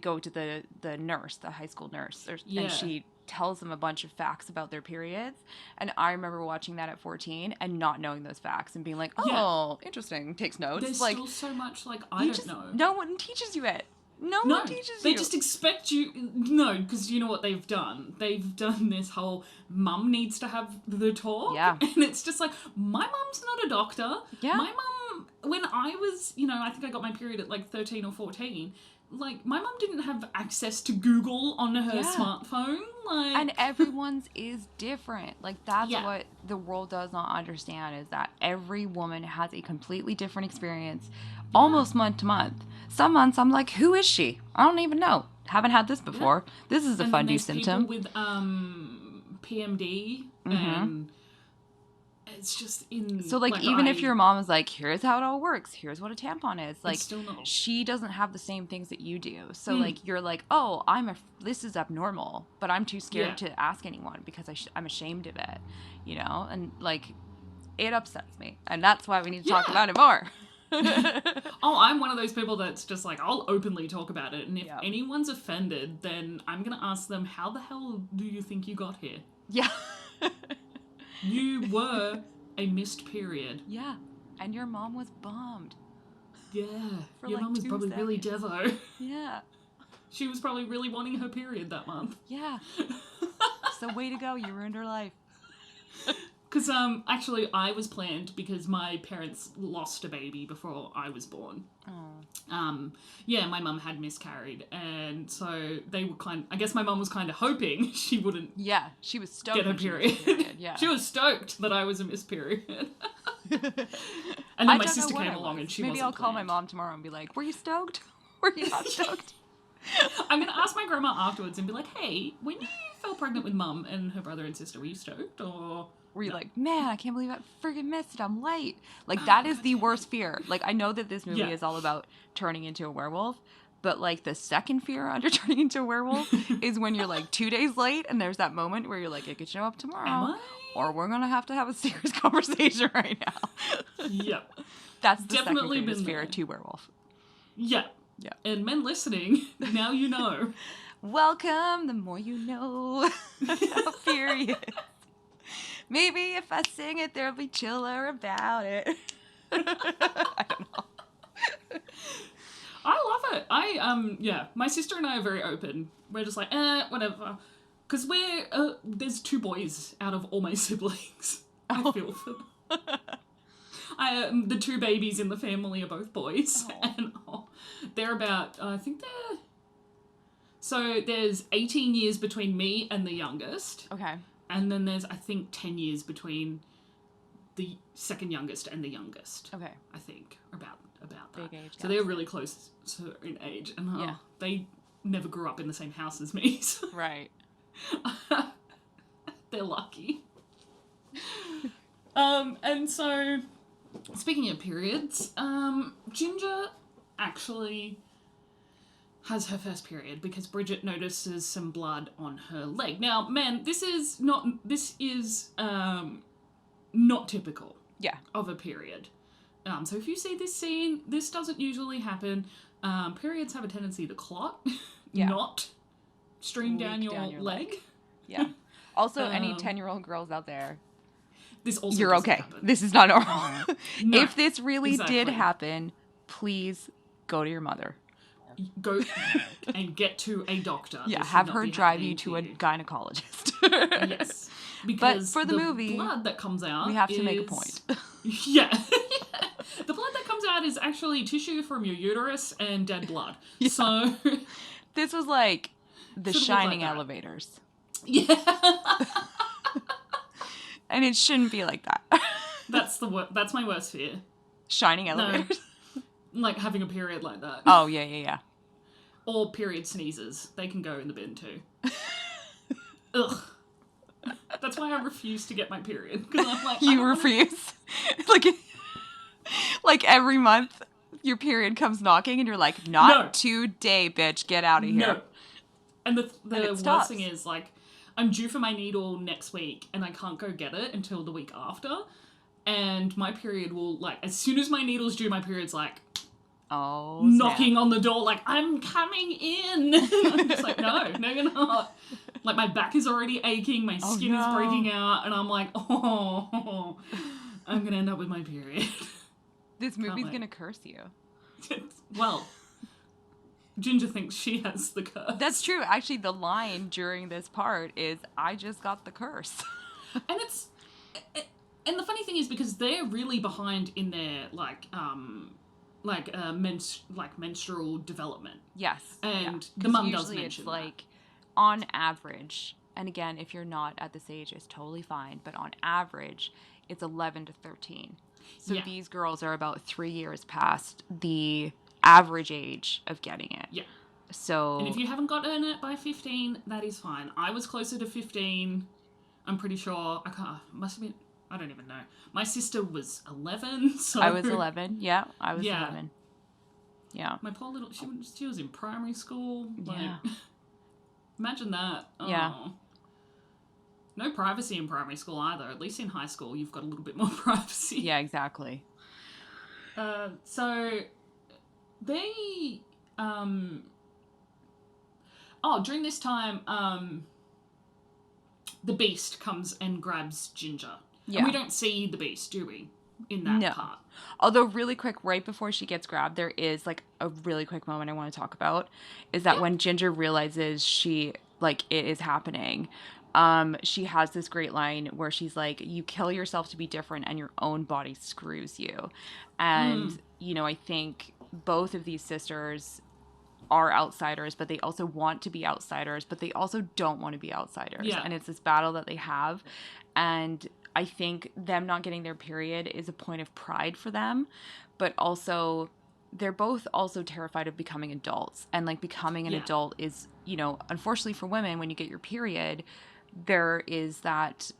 go to the nurse, the high school nurse, and she tells them a bunch of facts about their periods. And I remember watching that at 14 and not knowing those facts and being like, oh, interesting, takes notes. There's like, still so much, like, I don't know. No one teaches you it. No one teaches you. They just expect you... No, because you know what they've done? They've done this whole, mum needs to have the talk. Yeah. And it's just like, my mum's not a doctor. Yeah. My mum, when I was, you know, I think I got my period at like 13 or 14, like, my mum didn't have access to Google on her smartphone. Like... And everyone's is different. Like, that's what the world does not understand, is that every woman has a completely different experience, almost month to month. Some months I'm like, who is she? I don't even know. Haven't had this before. This is a fun new symptom. With PMD, And it's just in... So, like, even if your mom is like, here's how it all works, here's what a tampon is, like, it's still not. she doesn't have the same things that you do. So, like, you're like, oh, this is abnormal, but I'm too scared to ask anyone because I'm ashamed of it, you know? And, like, it upsets me. And that's why we need to talk about it more. Oh, I'm one of those people that's just like, I'll openly talk about it. And if anyone's offended, then I'm going to ask them, how the hell do you think you got here? Yeah. You were a missed period. Yeah. And your mom was bummed. Yeah. For Your like mom was 2 probably seconds. really devo. Yeah. She was probably really wanting her period that month. Yeah. So way to go. You ruined her life. Because, actually, I was planned because my parents lost a baby before I was born. Oh. Yeah, my mum had miscarried, and so they were I guess my mum was kind of hoping she wouldn't Yeah, she was stoked get her when she period. was a period. Yeah. She was stoked that I was a missed period. And then I my don't sister know what came I along was. and she Maybe wasn't I'll call my planned. mom tomorrow and be like, were you stoked? Were you not stoked? I'm going to ask my grandma afterwards and be like, hey, when you fell pregnant with mum and her brother and sister, were you stoked, or... Were you like, man, I can't believe I friggin' missed it. I'm late. Like, that is the worst fear. Like, I know that this movie is all about turning into a werewolf, but, like, the second fear under turning into a werewolf is when you're, like, 2 days late and there's that moment where you're like, I could show up tomorrow. Am I? Or we're going to have a serious conversation right now. Yep. That's the Definitely second greatest been fear there. to werewolf. Yeah. Yeah. And men listening, now you know. Welcome, the more you know. How fear is. Maybe if I sing it, there'll be chiller about it. I don't know. I love it. Yeah, my sister and I are very open. We're just like, whatever. Because there's 2 boys out of all my siblings. I feel for them. The 2 babies in the family are both boys. And they're about, I think they're... So there's 18 years between me and the youngest. Okay. And then there's, I think, 10 years between the second youngest and the youngest. Okay. I think. About that. Big age So they're really close in age. And Yeah. they never grew up in the same house as me. So Right. they're lucky. And so, speaking of periods, Ginger actually has her first period because Bridget notices some blood on her leg. Now, man, this is not typical of a period. So if you see this scene, this doesn't usually happen. Periods have a tendency to clot, not stream down your leg. Yeah. Also, any 10-year-old girls out there, This also you're doesn't okay. happen. This is not normal. No, if this really did exactly. happen, please go to your mother. Go and get to a doctor. Yeah, This should have not her be drive happening you to a you. gynecologist. Yes. Because for the movie, blood that comes out we have to make a point. Yeah. The blood that comes out is actually tissue from your uterus and dead blood. Yeah. So this was like the Should've looked Shining like that. elevators. yeah. And it shouldn't be like that. That's my worst fear. Shining elevators? Like having a period like that. Oh, yeah. Or period sneezes. They can go in the bin too. Ugh. That's why I refuse to get my period. Because I'm like, You refuse? like every month, your period comes knocking and you're like, not today, bitch. Get out of here. No. And the it worst stops. thing is, like, I'm due for my needle next week, and I can't go get it until the week after. And my period will, like, as soon as my needle's due, my period's, like, knocking on the door, like, I'm coming in. I'm just like, no, you're not. Like, my back is already aching, my skin is breaking out, and I'm like, I'm going to end up with my period. This movie's going to curse you. Well, Ginger thinks she has the curse. That's true. Actually, the line during this part is, I just got the curse. And the funny thing is, because they're really behind in their, menstrual development. Yes. And the mum does usually mention it's like, on average, and again, if you're not at this age, it's totally fine, but on average, it's 11 to 13. So these girls are about 3 years past the average age of getting it. Yeah. So... And if you haven't gotten it by 15, that is fine. I was closer to 15 I'm pretty sure, I can't, must have been, I don't even know. My sister was 11, so. I was 11. Yeah, I was Yeah. 11. Yeah. My poor little, she was in primary school. Like, Yeah. imagine that. Yeah. Oh. No privacy in primary school either. At least in high school, you've got a little bit more privacy. Yeah, exactly. So they, during this time, the Beast comes and grabs Ginger. Yeah. And we don't see the Beast, do we? In that No. part. Although really quick, right before she gets grabbed, there is like a really quick moment I want to talk about. Is that when Ginger realizes it is happening, she has this great line where she's like, "You kill yourself to be different, and your own body screws you." And I think both of these sisters are outsiders, but they also want to be outsiders, but they also don't want to be outsiders. Yeah. And it's this battle that they have. And I think them not getting their period is a point of pride for them, but also they're both also terrified of becoming adults. And like becoming an adult is, unfortunately for women, when you get your period, there is that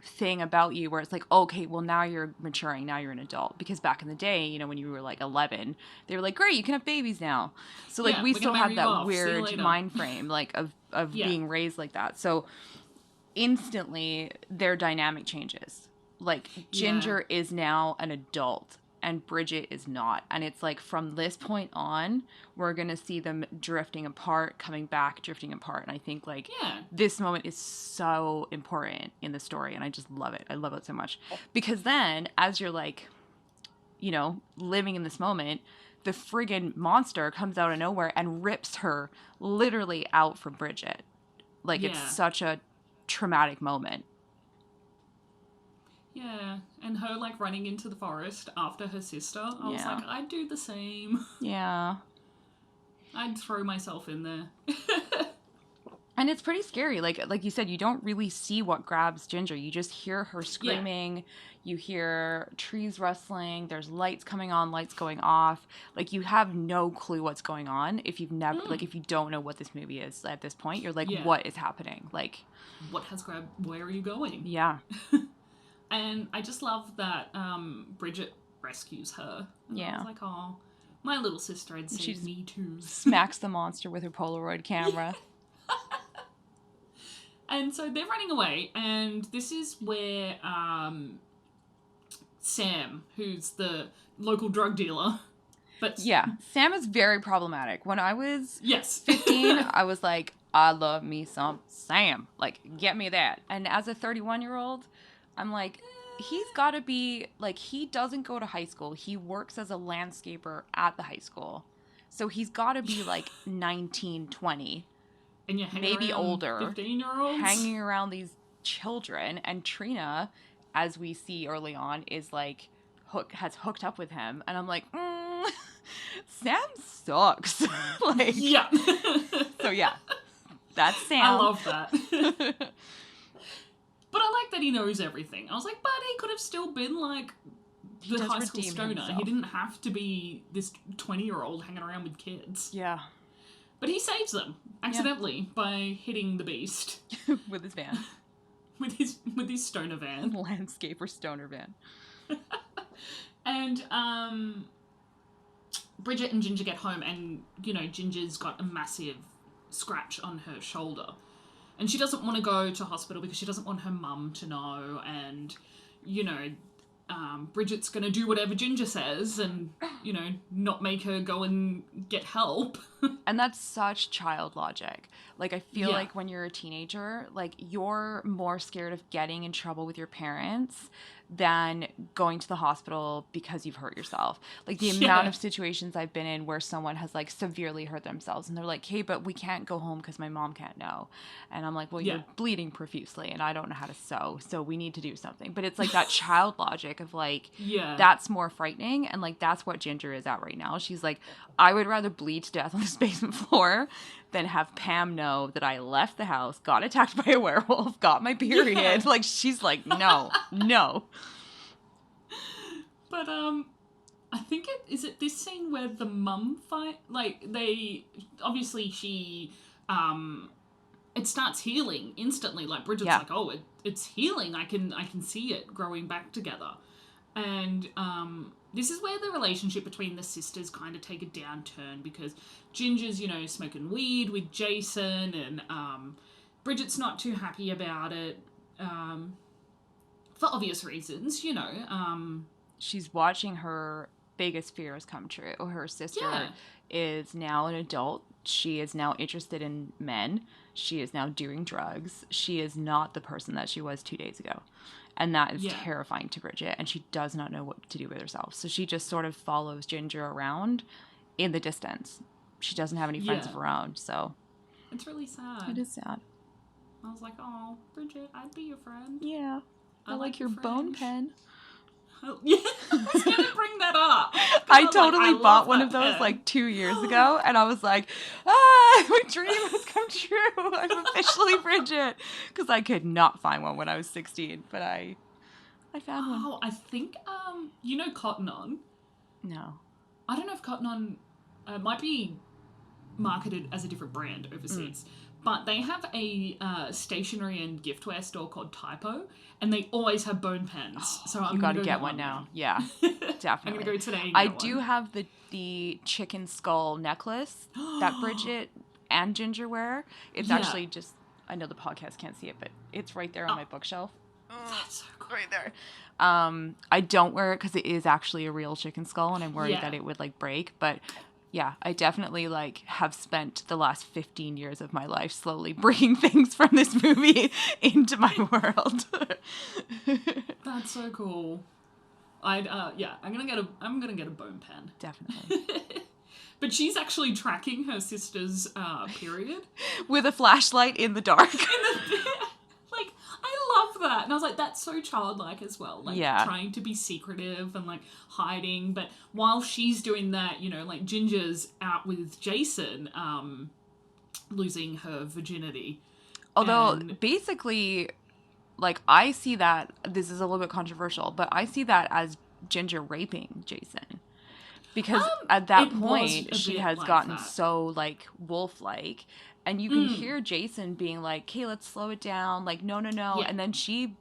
thing about you where it's like, okay, well, now you're maturing, now you're an adult. Because back in the day, when you were like 11, they were like, great, you can have babies now. So like we still have that weird mind frame like of being raised like that. So instantly their dynamic changes. Like Ginger is now an adult and Bridget is not. And it's like from this point on, we're going to see them drifting apart, coming back, drifting apart. And I think like this moment is so important in the story. And I just love it. I love it so much. Because then as you're like, living in this moment, the friggin' monster comes out of nowhere and rips her literally out from Bridget. Like it's such a traumatic moment. Yeah, and her like running into the forest after her sister. I was like, I'd do the same. Yeah. I'd throw myself in there. And it's pretty scary. Like you said, you don't really see what grabs Ginger. You just hear her screaming. Yeah. You hear trees rustling. There's lights coming on, lights going off. Like you have no clue what's going on if you've never if you don't know what this movie is at this point. You're like, what is happening? Like, what has grabbed? Where are you going? Yeah. And I just love that Bridget rescues her. And I was like, oh, my little sister had saved me too. Smacks the monster with her Polaroid camera. And so they're running away, and this is where Sam, who's the local drug dealer, Sam is very problematic. When I was 15, I was like, I love me some Sam. Like, get me that. And as a 31-year-old, I'm like, he's got to be, like, he doesn't go to high school. He works as a landscaper at the high school. So he's got to be, like, 19, 20. And you're maybe older. 15-year-olds? Hanging around these children. And Trina, as we see early on, is, like, has hooked up with him. And I'm like, Sam sucks. Like, yeah. So, yeah. That's Sam. I love that. But I like that he knows everything. I was like, but he could have still been like the high school stoner. Himself. He didn't have to be this 20-year-old hanging around with kids. Yeah. But he saves them accidentally by hitting the Beast. With his van. with his stoner van. Landscaper stoner van. And Bridget and Ginger get home and, Ginger's got a massive scratch on her shoulder. And she doesn't want to go to hospital because she doesn't want her mum to know. And, Bridget's going to do whatever Ginger says and, not make her go and get help. And that's such child logic. Like, I feel like when you're a teenager, like, you're more scared of getting in trouble with your parents than going to the hospital because you've hurt yourself. Like, the amount of situations I've been in where someone has, like, severely hurt themselves and they're like, hey, but we can't go home because my mom can't know. And I'm like, well, you're bleeding profusely and I don't know how to sew, so we need to do something. But it's like that child logic of, like, that's more frightening. And, like, that's what Ginger is at right now. She's like, I would rather bleed to death on this basement floor than have Pam know that I left the house, got attacked by a werewolf, got my period. Yeah. Like, she's like, no. But, I think is it this scene where the mum fight? Like, obviously she, it starts healing instantly. Like Bridget's Yeah. like, oh, it's healing. I can see it growing back together. And this is where the relationship between the sisters kind of take a downturn, because Ginger's, smoking weed with Jason, and Bridget's not too happy about it, for obvious reasons, She's watching her biggest fears come true. Her sister Yeah. is now an adult. She is now interested in men. She is now doing drugs. She is not the person that she was 2 days ago. And that is terrifying to Bridget. And she does not know what to do with herself. So she just sort of follows Ginger around in the distance. She doesn't have any friends of her own. So it's really sad. it is sad. I was like, oh, Bridget, I'd be your friend. Yeah. I like your bone pen. Oh, yeah, I was going to bring that up. I totally bought one of those like 2 years ago, and I was like, my dream has come true. I'm officially Bridget. Because I could not find one when I was 16, but I found one. Oh, I think, Cotton On? No. I don't know if Cotton On might be marketed as a different brand overseas. But they have a stationery and giftware store called Typo, and they always have bone pens. So I'm got to to get one now. Yeah, definitely. I'm going to go today and I get do one. have the chicken skull necklace that Bridget and Ginger wear. It's actually just, I know the podcast can't see it, but it's right there on my bookshelf. That's so cool. Right there. I don't wear it because it is actually a real chicken skull, and I'm worried that it would like break, but... Yeah, I definitely have spent the last 15 years of my life slowly bringing things from this movie into my world. That's so cool. I'm gonna get a bone pen. Definitely. But she's actually tracking her sister's period with a flashlight in the dark. Like, I love that. And I was like, that's so childlike as well. Like, trying to be secretive and, like, hiding. But while she's doing that, like, Ginger's out with Jason, losing her virginity. Although, basically, like, I see that, this is a little bit controversial, but I see that as Ginger raping Jason. Because at that point, she has gotten so, like, wolf-like. And you can hear Jason being like, okay, let's slow it down. Like, no. Yeah. And then she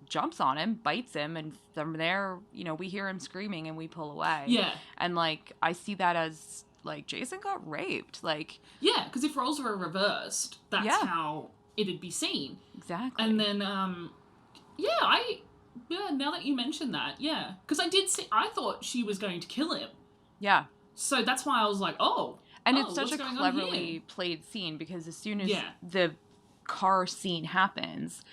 jumps on him, bites him. And from there, we hear him screaming and we pull away. Yeah. And, like, I see that as, like, Jason got raped. Like, yeah, because if roles were reversed, that's how it'd be seen. Exactly. And then, now that you mentioned that, because I thought she was going to kill him. Yeah. So that's why I was like, oh. And it's such a cleverly played scene, because as soon as the car scene happens,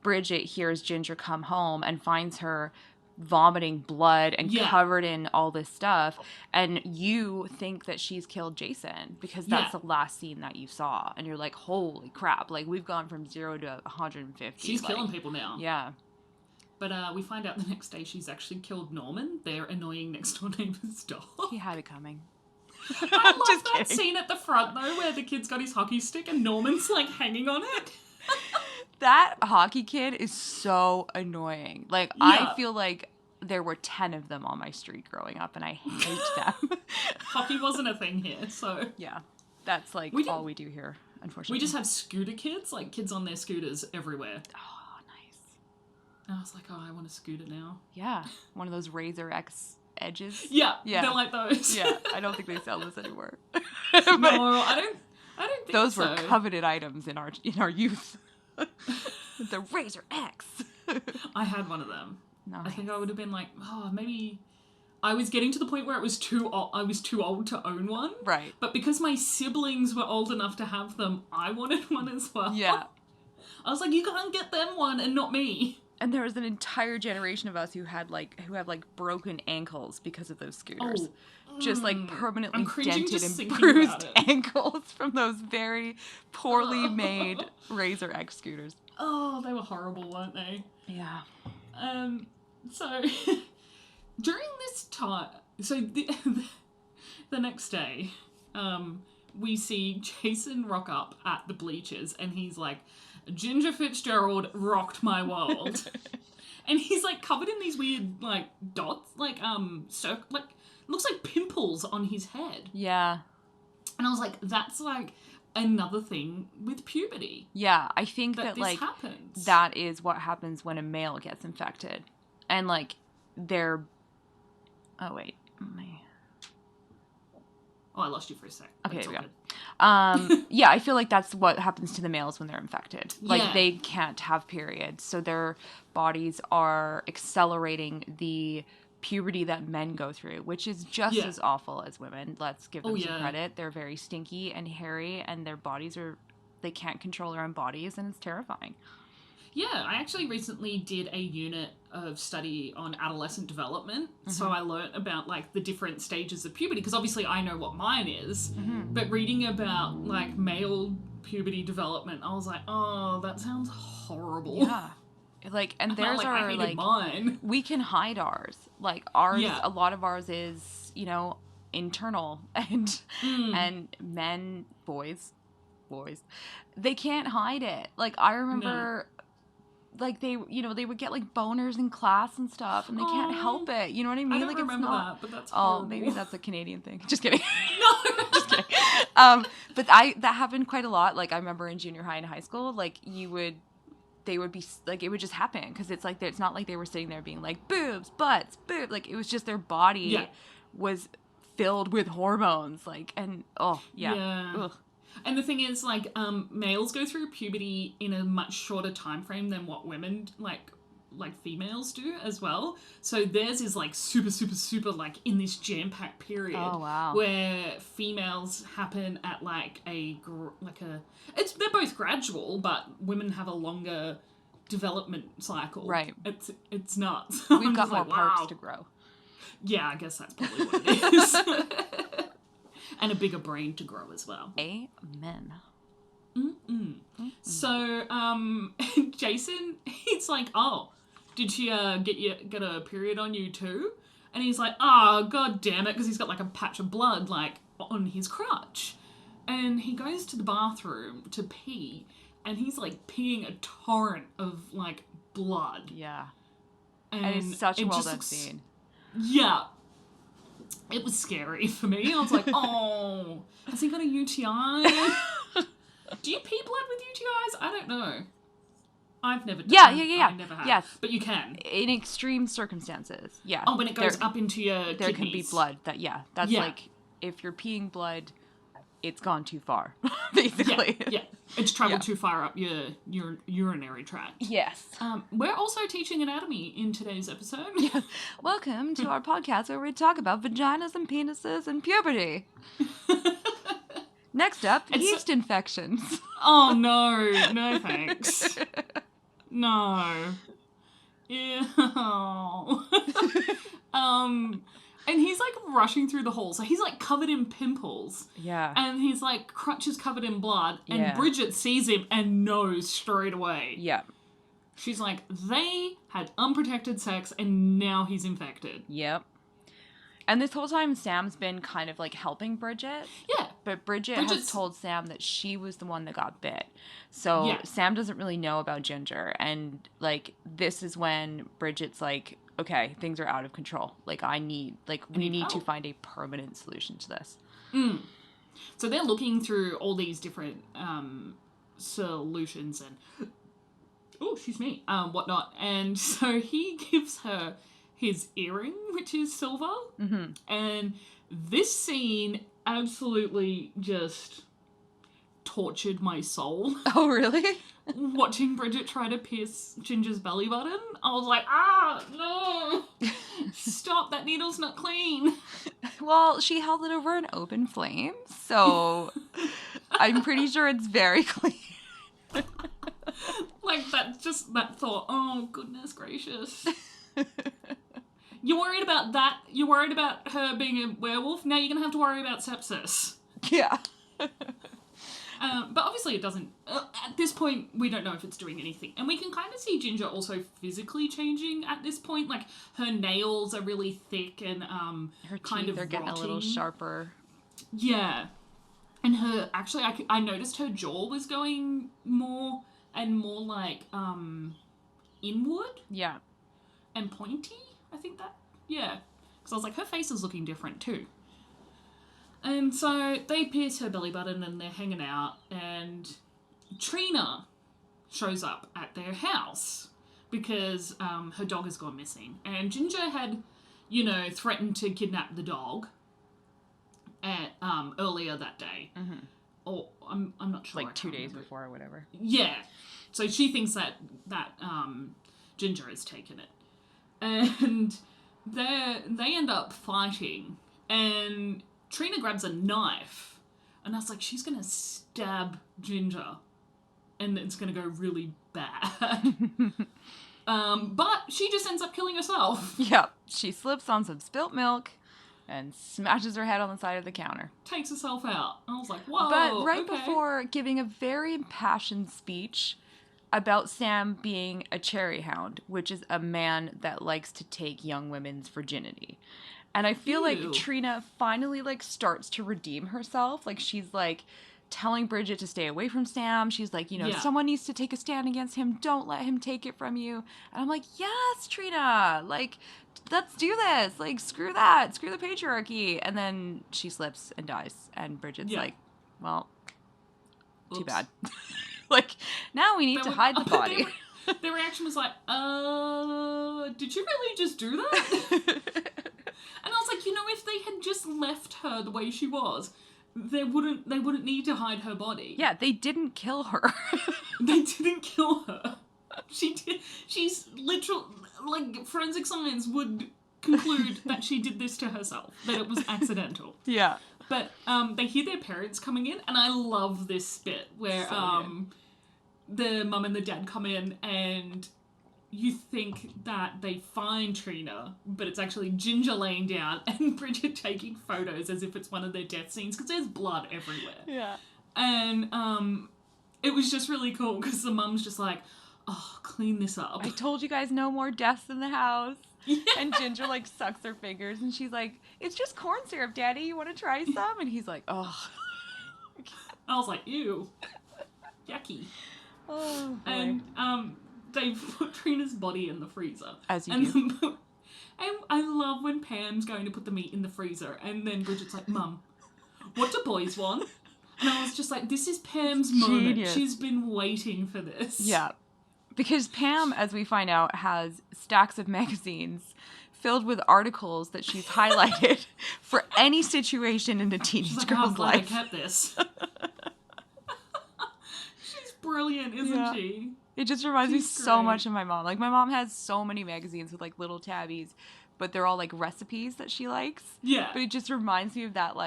Bridget hears Ginger come home and finds her vomiting blood and covered in all this stuff. And you think that she's killed Jason because that's the last scene that you saw. And you're like, holy crap. Like, we've gone from 0 to 150. She's killing people now. Yeah. But we find out the next day she's actually killed Norman, their annoying next-door neighbor's dog. He had it coming. I love that scene at the front, though, where the kid's got his hockey stick and Norman's, like, hanging on it. That hockey kid is so annoying. Like, I feel like there were 10 of them on my street growing up, and I hate them. Hockey wasn't a thing here, so... Yeah. That's, like, all we do here, unfortunately. We just have scooter kids, like, kids on their scooters everywhere. Oh, nice. And I was like, oh, I want a scooter now. Yeah. One of those Razor X edges. Yeah, they're like those. Yeah, I don't think they sell this anymore. No, I don't think those were coveted items in our youth. The Razor X. I had one of them. Nice. I think I would have been like, maybe I was getting to the point where I was too old to own one. Right. But because my siblings were old enough to have them, I wanted one as well. Yeah. I was like, you can't get them one and not me. And there was an entire generation of us who have broken ankles because of those scooters. Just like permanently dented and bruised ankles from those very poorly made Razor X scooters. Oh, they were horrible, weren't they? Yeah. So during this time, the next day, we see Jason rock up at the bleachers, and he's like, Ginger Fitzgerald rocked my world. And he's like covered in these weird like dots, like looks like pimples on his head. Yeah. And I was like, that's like another thing with puberty. Yeah, I think That that this like happens. that is what happens when a male gets infected. And like they're oh wait. Oh, I lost you for a sec. Okay, It's there we all go. good. Yeah, I feel like that's what happens to the males when they're infected. Like Yeah. they can't have periods, so their bodies are accelerating the puberty that men go through, which is just Yeah. as awful as women. Let's give them Oh, some yeah. credit. They're very stinky and hairy, and their bodies are they can't control their own bodies, and it's terrifying. Yeah, I actually recently did a unit of study on adolescent development. So I learnt about like the different stages of puberty because obviously I know what mine is. But reading about like male puberty development, I was like, oh, that sounds horrible. Yeah. Like, and theirs I are hated like mine. we can hide ours. Like ours, Yeah. a lot of ours is internal, and men, boys, they can't hide it. Like I remember. Like they would get like boners in class and stuff, and they can't help it. You know what I mean? I don't like remember it's not. that, but that's Oh, horrible. maybe that's a Canadian thing. Just kidding. No. Just kidding. But that happened quite a lot. Like I remember in junior high and high school, like they would be like it would just happen because it's like it's not like they were sitting there being like boobs, butts, boob. Like it was just their body was filled with hormones. Like and oh yeah. Ugh. And the thing is, like, males go through puberty in a much shorter time frame than what women, like females do as well. So theirs is, like, super, super, super, like, in this jam-packed period. Oh, wow. Where females happen at, like, they're both gradual, but women have a longer development cycle. Right. It's nuts. We've got more parts to grow. Yeah, I guess that's probably what it is. And a bigger brain to grow as well. Amen. So, Jason, he's like, oh, did she get a period on you too? And he's like, oh, god damn it, because he's got like a patch of blood like on his crotch. And he goes to the bathroom to pee, and he's like peeing a torrent of like blood. Yeah. And it's such a well done scene. Yeah. It was scary for me. I was like, oh, has he got a UTI? Do you pee blood with UTIs? I don't know. I've never done Yeah. I never have. Yes. But you can. In extreme circumstances. Yeah. Oh, when it goes up into your kidneys. There can be blood. That's like, if you're peeing blood, it's gone too far, basically. Yeah. It's traveled too far up your urinary tract. Yes. We're also teaching anatomy in today's episode. Yeah. Welcome to our podcast where we talk about vaginas and penises and puberty. Next up, yeast infections. Oh, no. No, thanks. No. Ew. And he's like rushing through the hall. So he's like covered in pimples. Yeah. And he's like crotch is covered in blood. And Bridget sees him and knows straight away. Yeah. She's like, they had unprotected sex and now he's infected. Yep. And this whole time, Sam's been kind of like helping Bridget. Yeah. But Bridget has told Sam that she was the one that got bit. So Sam doesn't really know about Ginger. And like, this is when Bridget's like, okay, things are out of control. Like, we need to find a permanent solution to this. So they're looking through all these different solutions and, whatnot. And so he gives her his earring, which is silver. Mm-hmm. And this scene absolutely just tortured my soul. Oh, really? Watching Bridget try to pierce Ginger's belly button, I was like, no! Stop, that needle's not clean. Well, she held it over an open flame, so I'm pretty sure it's very clean. Like, that thought, oh, goodness gracious. You're worried about that? You're worried about her being a werewolf? Now you're going to have to worry about sepsis. Yeah. But obviously it doesn't... at this point, we don't know if it's doing anything. And we can kind of see Ginger also physically changing at this point. Like, her nails are really thick and her kind teeth of are getting rotting. a little sharper. Yeah. And her... Actually, I noticed her jaw was going more and more, like, inward. Yeah. And pointy, I think that... Yeah. Because I was like, her face is looking different, too. And so they pierce her belly button and they're hanging out, and Trina shows up at their house because her dog has gone missing. And Ginger had, threatened to kidnap the dog at earlier that day. Mm-hmm. Or I'm not sure. Like 2 days before or whatever. Yeah. So she thinks that Ginger has taken it. And they end up fighting, and Trina grabs a knife, and I was like, she's gonna stab Ginger, and it's gonna go really bad. But she just ends up killing herself. Yep. She slips on some spilt milk and smashes her head on the side of the counter. Takes herself out. I was like, whoa. But right okay. before giving a very impassioned speech about Sam being a cherry hound, which is a man that likes to take young women's virginity. And I feel like Trina finally starts to redeem herself. Like she's telling Bridget to stay away from Sam. She's like, someone needs to take a stand against him. Don't let him take it from you. And I'm like, yes, Trina. Let's do this. Screw that. Screw the patriarchy. And then she slips and dies. And Bridget's like, well, too bad. Now we need to hide the body. Their reaction was like, did you really just do that? And I was like, if they had just left her the way she was, they wouldn't need to hide her body. Yeah, they didn't kill her. They didn't kill her. She's literal, forensic science would conclude that she did this to herself, that it was accidental. Yeah. But they hear their parents coming in, and I love this bit where the mum and the dad come in, and you think that they find Trina, but it's actually Ginger laying down and Bridget taking photos as if it's one of their death scenes, because there's blood everywhere. Yeah. And it was just really cool, because the mum's just like, oh, clean this up. I told you guys no more deaths in the house. Yeah. And Ginger sucks her fingers, and she's like, it's just corn syrup, Daddy. You want to try some? And he's like, oh. I was like, ew. Yucky. Oh, boy. And they put Trina's body in the freezer. As you do. And I love when Pam's going to put the meat in the freezer, and then Bridget's like, Mum, what do boys want? And I was just like, this is Pam's moment. Genius. She's been waiting for this. Yeah. Because Pam, as we find out, has stacks of magazines filled with articles that she's highlighted for any situation in a teenage She's like, girl's I'm glad life. I kept this. She's brilliant, isn't she? It just reminds me She's so great. much of my mom. My mom has so many magazines with little tabbies, but they're all recipes that she likes. Yeah. But it just reminds me of that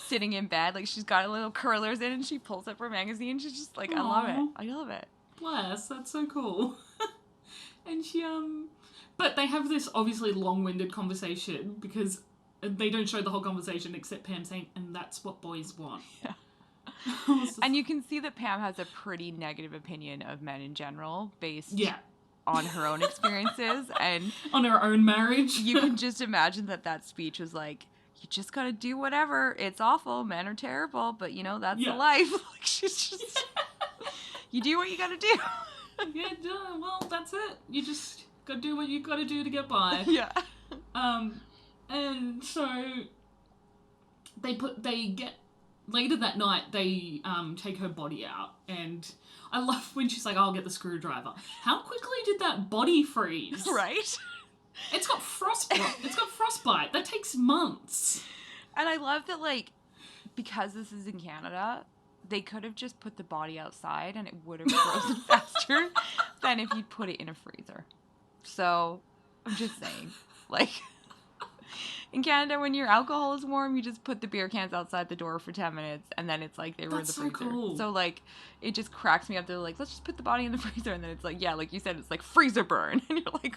sitting in bed, she's got little curlers in and she pulls up her magazine. She's just I love it. I love it. Bless, that's so cool. And she, but they have this obviously long-winded conversation, because they don't show the whole conversation except Pam saying, and that's what boys want. Yeah. Just, And you can see that Pam has a pretty negative opinion of men in general based on her own experiences and on her own marriage. You can just imagine that speech was you just gotta do whatever. It's awful. Men are terrible, but that's the life. She's just, you do what you gotta do. Yeah, well, that's it. You just gotta do what you gotta do to get by. Yeah. And so later that night, they take her body out, and I love when she's like, I'll get the screwdriver. How quickly did that body freeze? Right? It's got frostbite. That takes months. And I love that, because this is in Canada, they could have just put the body outside and it would have frozen faster than if you put it in a freezer. So, I'm just saying. In Canada, when your alcohol is warm, you just put the beer cans outside the door for 10 minutes, and then it's they were in the freezer. That's so cool. So, it just cracks me up. They're let's just put the body in the freezer, and then it's like you said, it's freezer burn. And you're like,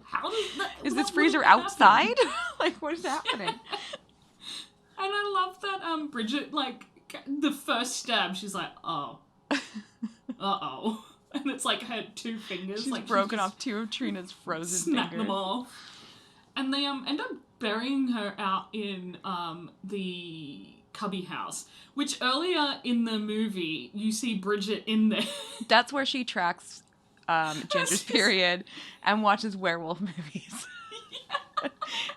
how does that... Is this freezer outside? What is happening? And I love that Bridget, the first stab, she's like, oh. Uh-oh. And it's her 2 fingers. She's broken off 2 of Trina's frozen snap fingers. them off. And they end up burying her out in the cubby house, which earlier in the movie, you see Bridget in there. That's where she tracks Ginger's period and watches werewolf movies. Yeah.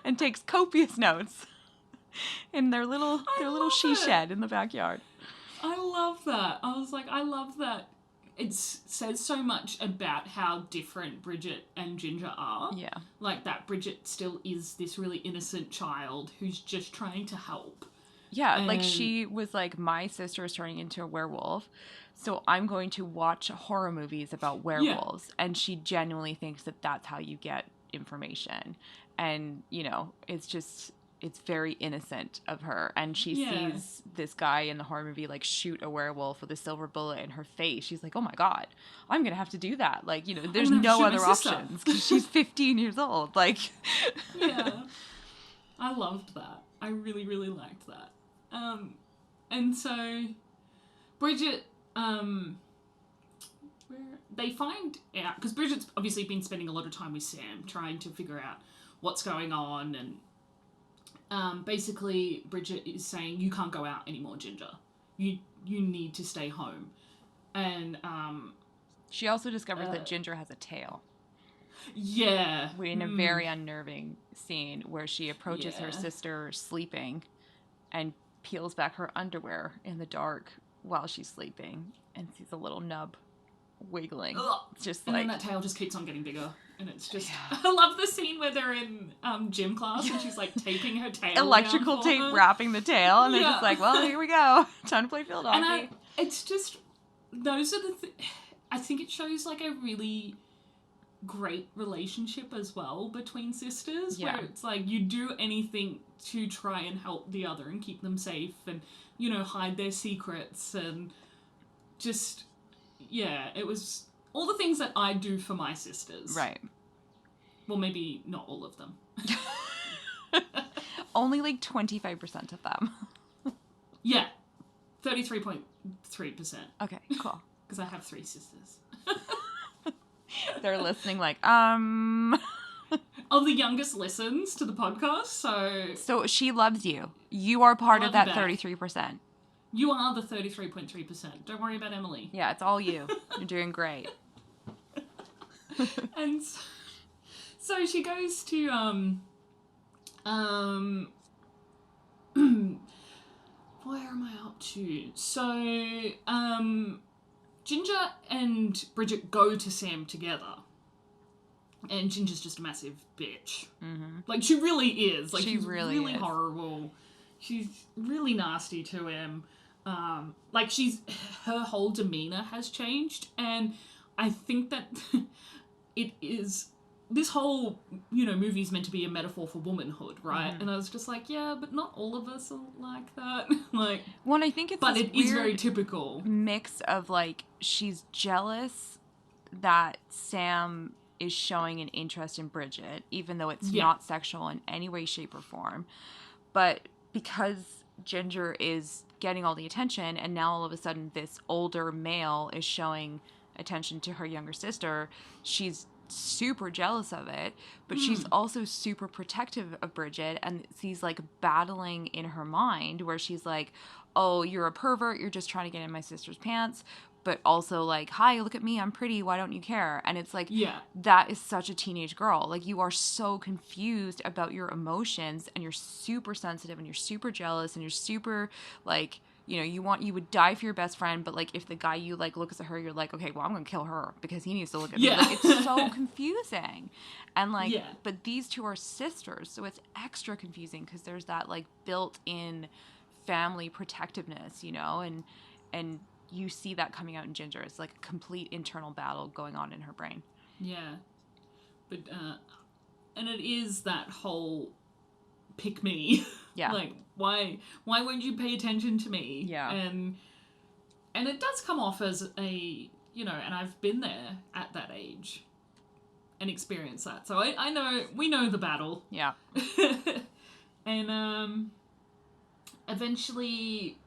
And takes copious notes. in their little love she it. shed in the backyard. I love that. I was like, I love that. It says so much about how different Bridget and Ginger are. Yeah. Like that Bridget still is this really innocent child who's just trying to help. Yeah, like And- she was like, my sister is turning into a werewolf, so I'm going to watch horror movies about werewolves. And she genuinely thinks that that's how you get information. And, you know, it's very innocent of her. And she Yeah. sees this guy in the horror movie like shoot a werewolf with a silver bullet in her face. She's like, oh my God, I'm going to have to do that. Like, you know, there's gonna have to no shoot my other sister. options because she's 15 years old. Like, Yeah. I loved that. I really, really liked that. And so Bridget, they find out, because Bridget's obviously been spending a lot of time with Sam trying to figure out what's going on, and basically Bridget is saying, you can't go out anymore, Ginger. You need to stay home. And she also discovers that Ginger has a tail. Yeah. In a very unnerving scene where she approaches her sister sleeping and peels back her underwear in the dark while she's sleeping and sees a little nub wiggling. Ugh. It's just and like... then that tail just keeps on getting bigger. And it's just... Yeah. I love the scene where they're in gym class and she's like taping her tail electrical down tape her. wrapping the tail, and they're just like, well, here we go. Time to play field hockey. And it's just... Those are the... I think it shows like a really great relationship as well between sisters, where it's like you do anything to try and help the other and keep them safe and, you know, hide their secrets and just, it was all the things that I do for my sisters. Right. Well, maybe not all of them. Only like 25% of them. Yeah. 33.3%. Okay, cool. Because I have 3 sisters. They're listening like, Oh, the youngest listens to the podcast, so... So she loves you. You are part of that Love 33%. You are the 33.3%. Don't worry about Emily. Yeah, it's all you. You're doing great. And so she goes to, where am I up to? So, Ginger and Bridget go to Sam together. And Ginger's just a massive bitch. Mm-hmm. Like, she really is. Like, She she's really really is. horrible. She's really nasty to him. Like, her whole demeanor has changed. And I think that it is... This whole, you know, movie is meant to be a metaphor for womanhood, right? Mm-hmm. And I was just like, yeah, but not all of us are like that. Like, Well, I think it's but this it is very weird typical. mix of like, she's jealous that Sam is showing an interest in Bridget, even though it's not sexual in any way, shape, or form. But because Ginger is getting all the attention, and now all of a sudden this older male is showing attention to her younger sister, she's super jealous of it, but she's also super protective of Bridget, and sees like battling in her mind where she's like, oh, you're a pervert, you're just trying to get in my sister's pants, but also like, hi, look at me, I'm pretty, why don't you care? And it's like, that is such a teenage girl. Like, you are so confused about your emotions, and you're super sensitive, and you're super jealous, and you're super like, you know, you would die for your best friend, but like if the guy you like looks at her, you're like, okay, well, I'm gonna kill her because he needs to look at me. Like, it's so confusing. And like, but these two are sisters, so it's extra confusing because there's that like built-in family protectiveness, you know, and you see that coming out in Ginger. It's like a complete internal battle going on in her brain. Yeah. But and it is that whole pick me. Yeah. Like, why won't you pay attention to me? Yeah. And it does come off as a, you know, and I've been there at that age and experienced that. So I know, we know the battle. Yeah. And eventually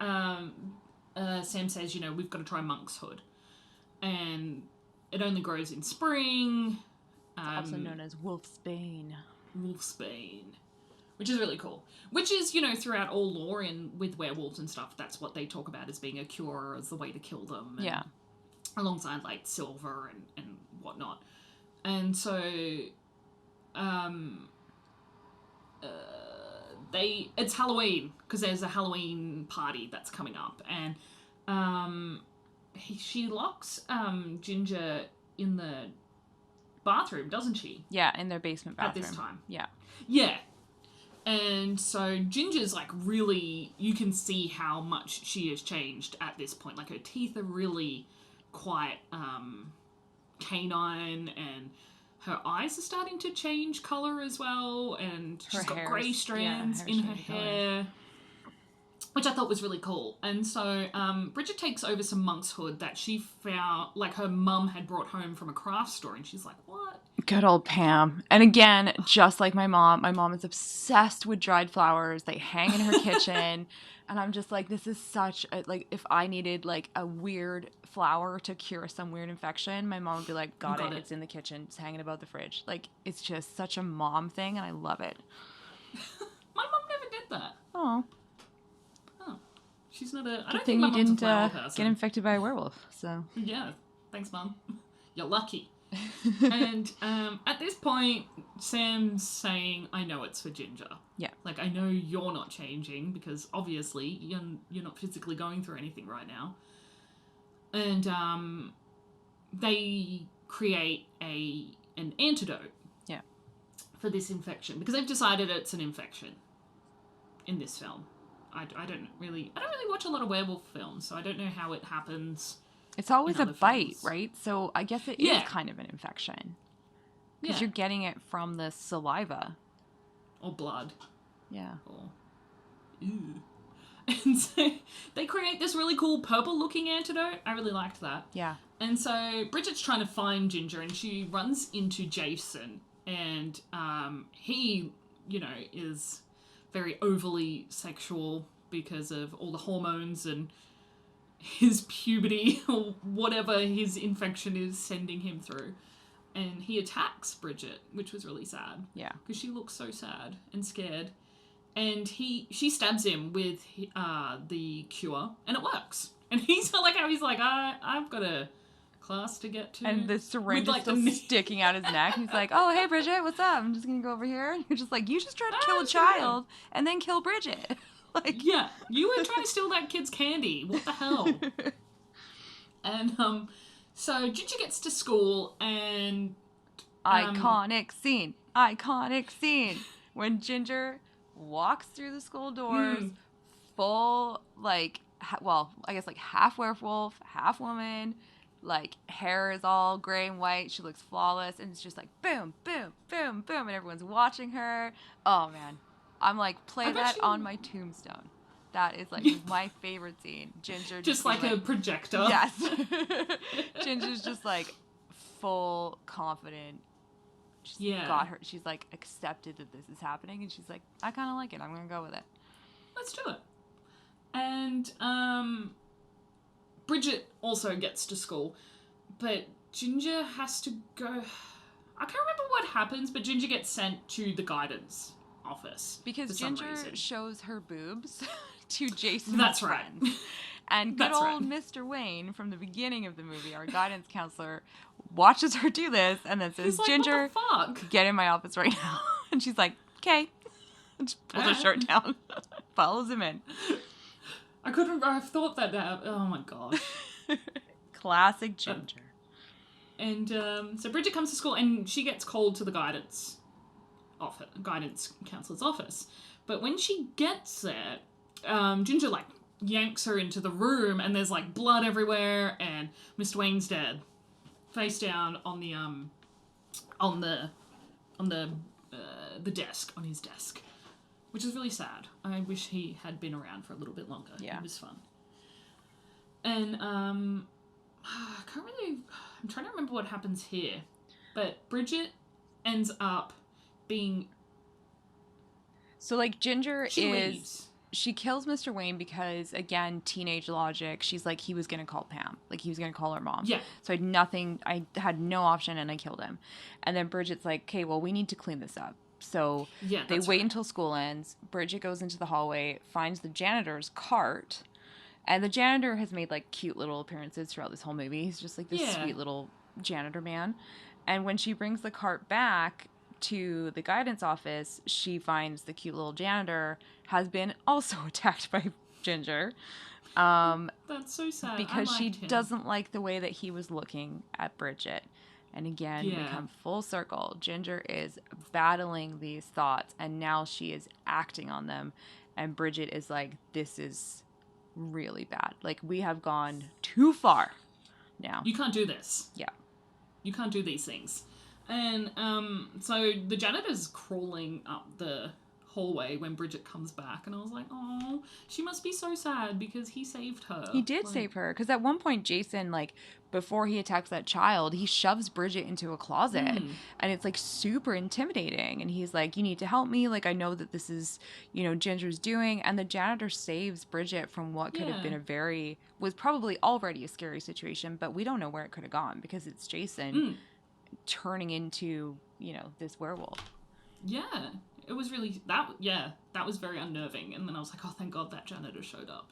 Sam says, you know, we've got to try monkshood. And it only grows in spring. Also known as Wolfsbane. Wolfsbane. Which is really cool. Which is, you know, throughout all lore with werewolves and stuff, that's what they talk about as being a cure, as the way to kill them. And yeah. Alongside, like, silver and whatnot. And so, it's Halloween because there's a Halloween party that's coming up, and she locks Ginger in the bathroom, doesn't she? Yeah, in their basement bathroom. At this time. Yeah. Yeah. And so Ginger's like really, you can see how much she has changed at this point. Like her teeth are really quite canine, and her eyes are starting to change colour as well, and she's got grey strands in her hair, which I thought was really cool. And so Bridget takes over some monkshood that she found, like her mum had brought home from a craft store, and she's like, what? Good old Pam. And again, just like my mom is obsessed with dried flowers. They hang in her kitchen. And I'm just like, this is such a, like, if I needed like a weird flower to cure some weird infection, my mom would be like, got it. It's in the kitchen. It's hanging above the fridge. Like, it's just such a mom thing, and I love it. My mom never did that. Oh. She's not a... I Good don't thing think my you mom's didn't a flower person. get infected by a werewolf, so... Yeah. Thanks, Mum. You're lucky. And at this point, Sam's saying, I know it's for Ginger. Yeah. Like, I know you're not changing, because obviously you're not physically going through anything right now. And they create an antidote. Yeah. For this infection, because they've decided it's an infection in this film. I don't really watch a lot of werewolf films, so I don't know how it happens. It's always a bite, films. right? So I guess it is kind of an infection. Because you're getting it from the saliva. Or blood. Yeah. Or... Ew. And so they create this really cool purple-looking antidote. I really liked that. Yeah. And so Bridget's trying to find Ginger, and she runs into Jason. And he, is very overly sexual because of all the hormones and his puberty or whatever his infection is sending him through. And he attacks Bridget, which was really sad. Yeah. Because she looks so sad and scared. And she stabs him with the cure, and it works. And he's like, I've got a class to get to. And the syringe is still sticking out his neck. He's like, oh, hey, Bridget, what's up? I'm just going to go over here. And you're just like, you just tried to kill a child and then kill Bridget. Like, yeah, you were trying to steal that kid's candy. What the hell? And so Ginger gets to school, and... Iconic scene. When Ginger walks through the school doors, full, like, I guess, like, half werewolf, half woman... Like, hair is all gray and white. She looks flawless. And it's just like, boom, boom, boom, boom. And everyone's watching her. Oh, man. I'm like, play that on my tombstone. That is, like, my favorite scene. Ginger just like a projector. Yes. Ginger's just, like, full confident. She's got her. She's, like, accepted that this is happening. And she's like, I kind of like it. I'm going to go with it. Let's do it. And, Bridget also gets to school, but Ginger has to go... I can't remember what happens, but Ginger gets sent to the guidance office. Because Ginger shows her boobs to Jason's That's friends. Right. And good old Mr. Wayne from the beginning of the movie, our guidance counselor, watches her do this and then says, like, Ginger, what the fuck? Get in my office right now. And she's like, okay. And just pulls her shirt down, follows him in. I couldn't have thought that out. Oh my gosh. Classic Ginger. And so Bridget comes to school, and she gets called to the guidance counselor's office. But when she gets there, Ginger, like, yanks her into the room, and there's, like, blood everywhere, and Mr. Wayne's dead. Face down on the desk, on his desk. Which is really sad. I wish he had been around for a little bit longer. Yeah. It was fun. And, I'm trying to remember what happens here. But Bridget ends up being... So, like, Ginger leaves. She kills Mr. Wayne because, again, teenage logic. She's like, he was going to call Pam. Like, he was going to call her mom. Yeah. So I had no option, and I killed him. And then Bridget's like, okay, well, we need to clean this up. So they wait until school ends. Bridget goes into the hallway, finds the janitor's cart. And the janitor has made, like, cute little appearances throughout this whole movie. He's just, like, this sweet little janitor man. And when she brings the cart back, to the guidance office, she finds the cute little janitor has been also attacked by Ginger. That's so sad. I Because she liked him. doesn't like the way that he was looking at Bridget. And again, we Yeah. come full circle. Ginger is battling these thoughts, and now she is acting on them. And Bridget is like, this is really bad. Like, we have gone too far now. You can't do this. Yeah. You can't do these things. And so the janitor's crawling up the hallway when Bridget comes back, and I was like, oh, she must be so sad because he saved her. He did Like, save her. Because at one point, Jason, like, before he attacks that child, he shoves Bridget into a closet. And it's, like, super intimidating. And he's like, you need to help me. Like, I know that this is, you know, Ginger's doing. And the janitor saves Bridget from what could have been was probably already a scary situation. But we don't know where it could have gone because it's Jason turning into, you know, this werewolf. Yeah. It was really, that was very unnerving. And then I was like, oh, thank God that janitor showed up.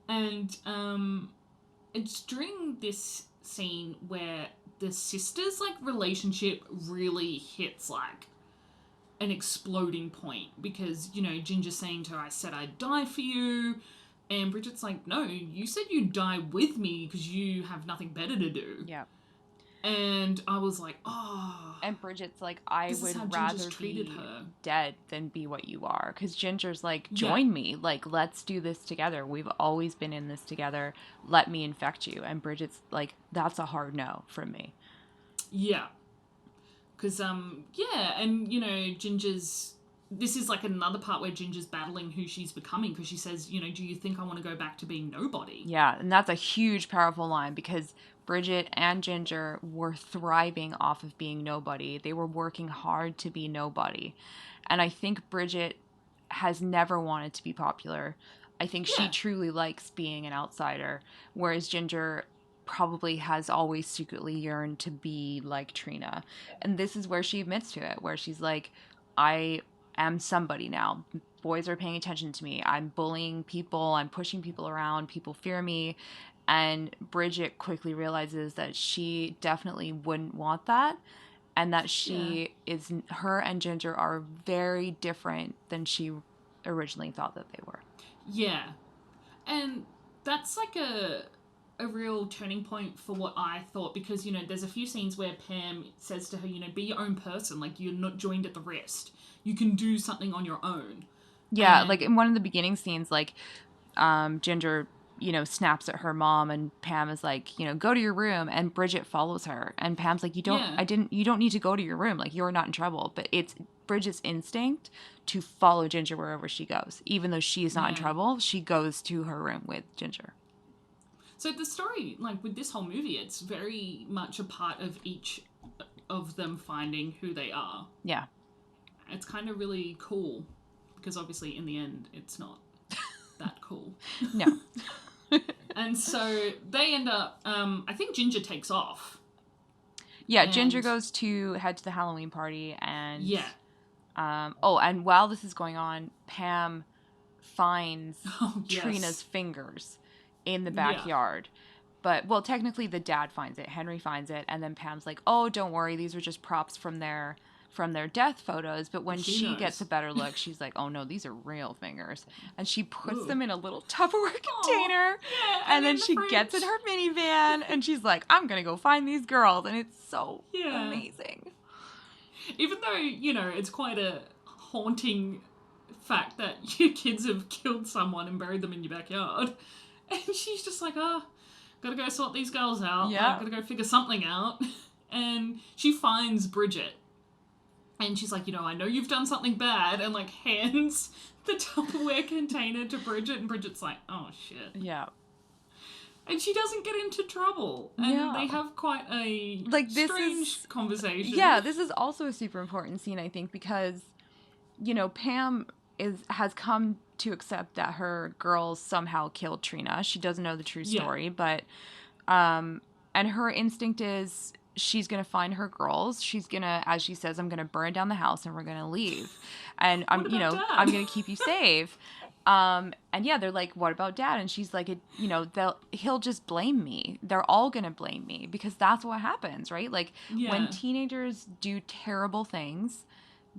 And it's during this scene where the sisters' like relationship really hits like an exploding point, because, you know, Ginger's saying to her, I said I'd die for you, and Bridget's like, no, you said you'd die with me because you have nothing better to do. Yeah. And I was like, oh. And Bridget's like, I This is how would Ginger's rather treated be her. dead than be what you are. Because Ginger's like, join me. Like, let's do this together. We've always been in this together. Let me infect you. And Bridget's like, that's a hard no from me. Yeah. Because, and, you know, this is like another part where Ginger's battling who she's becoming, because she says, you know, do you think I want to go back to being nobody? Yeah, and that's a huge, powerful line, because Bridget and Ginger were thriving off of being nobody. They were working hard to be nobody. And I think Bridget has never wanted to be popular. I think she truly likes being an outsider, whereas Ginger probably has always secretly yearned to be like Trina. And this is where she admits to it, where she's like, I am somebody now. Boys are paying attention to me. I'm bullying people. I'm pushing people around. People fear me. And Bridget quickly realizes that she definitely wouldn't want that. And that her and Ginger are very different than she originally thought that they were. Yeah. And that's like a real turning point for what I thought, because, you know, there's a few scenes where Pam says to her, you know, be your own person. Like, you're not joined at the wrist. You can do something on your own. Yeah, like in one of the beginning scenes, like, Ginger, you know, snaps at her mom, and Pam is like, you know, go to your room, and Bridget follows her, and Pam's like, you don't need to go to your room, like, you're not in trouble. But it's Bridget's instinct to follow Ginger wherever she goes. Even though she is not in trouble, she goes to her room with Ginger. So the story, like, with this whole movie, it's very much a part of each of them finding who they are. Yeah. It's kind of really cool, because obviously in the end it's not that cool. No. And so they end up, I think Ginger takes off. Yeah, Ginger goes to head to the Halloween party, and... Yeah. And while this is going on, Pam finds Yes. Trina's fingers in the backyard. But, well, technically the dad finds it. Henry finds it, and then Pam's like, oh, don't worry, these were just props from their death photos. But when she gets a better look, she's like, oh no, these are real fingers. And she puts them in a little Tupperware container. Yeah, and then she gets in her minivan, and she's like, I'm gonna go find these girls. And it's so amazing. Even though, you know, it's quite a haunting fact that your kids have killed someone and buried them in your backyard. And she's just like, gotta go sort these girls out. Yeah. Gotta go figure something out. And she finds Bridget. And she's like, you know, I know you've done something bad, and, like, hands the Tupperware container to Bridget, and Bridget's like, oh, shit. Yeah. And she doesn't get into trouble. And they have quite a strange conversation. Yeah, this is also a super important scene, I think, because, you know, Pam has come to accept that her girls somehow killed Trina. She doesn't know the true story, but, and her instinct is, she's going to find her girls. She's going to, as she says, I'm going to burn down the house and we're going to leave. And I'm going to keep you safe. And yeah, they're like, what about dad? And she's like, he'll just blame me. They're all going to blame me because that's what happens, right? Like when Yeah. teenagers do terrible things,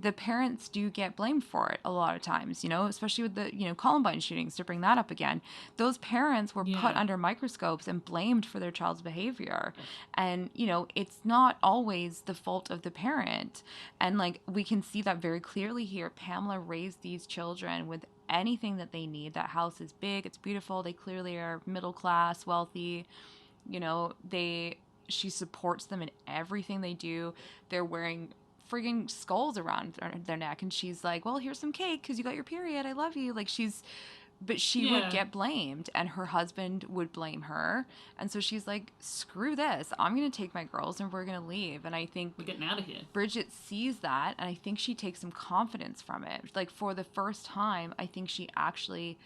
the parents do get blamed for it a lot of times, especially with the, Columbine shootings, to bring that up again. Those parents were put Yeah. under microscopes and blamed for their child's behavior. And, it's not always the fault of the parent. And like we can see that very clearly here. Pamela raised these children with anything that they need. That house is big, it's beautiful. They clearly are middle class, wealthy. She supports them in everything they do. They're wearing frigging skulls around their neck, and she's like, well, here's some cake because you got your period, I love you. Like but she would Yeah. get blamed, and her husband would blame her. And so she's like, screw this, I'm gonna take my girls and we're gonna leave. And I think We're getting out of here. Bridget sees that, and I think she takes some confidence from it. Like for the first time, I think she actually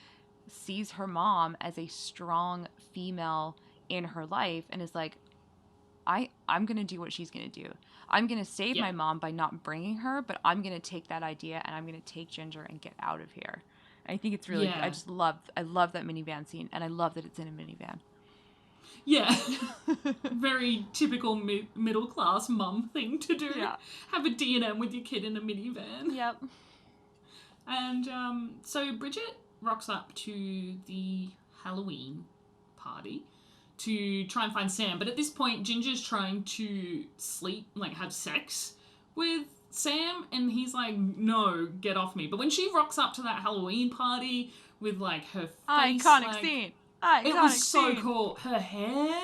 sees her mom as a strong female in her life and is like, I'm going to do what she's going to do. I'm going to save Yeah. my mom by not bringing her, but I'm going to take that idea and I'm going to take Ginger and get out of here. I think it's really, Yeah. I love that minivan scene, and I love that it's in a minivan. Yeah. Very typical middle class mum thing to do. Yeah. Have a D&M with your kid in a minivan. Yep. And so Bridget rocks up to the Halloween party to try and find Sam. But at this point, Ginger's trying to sleep, like have sex with Sam. And he's like, no, get off me. But when she rocks up to that Halloween party with like her face. Iconic scene. It was so cool. Her hair.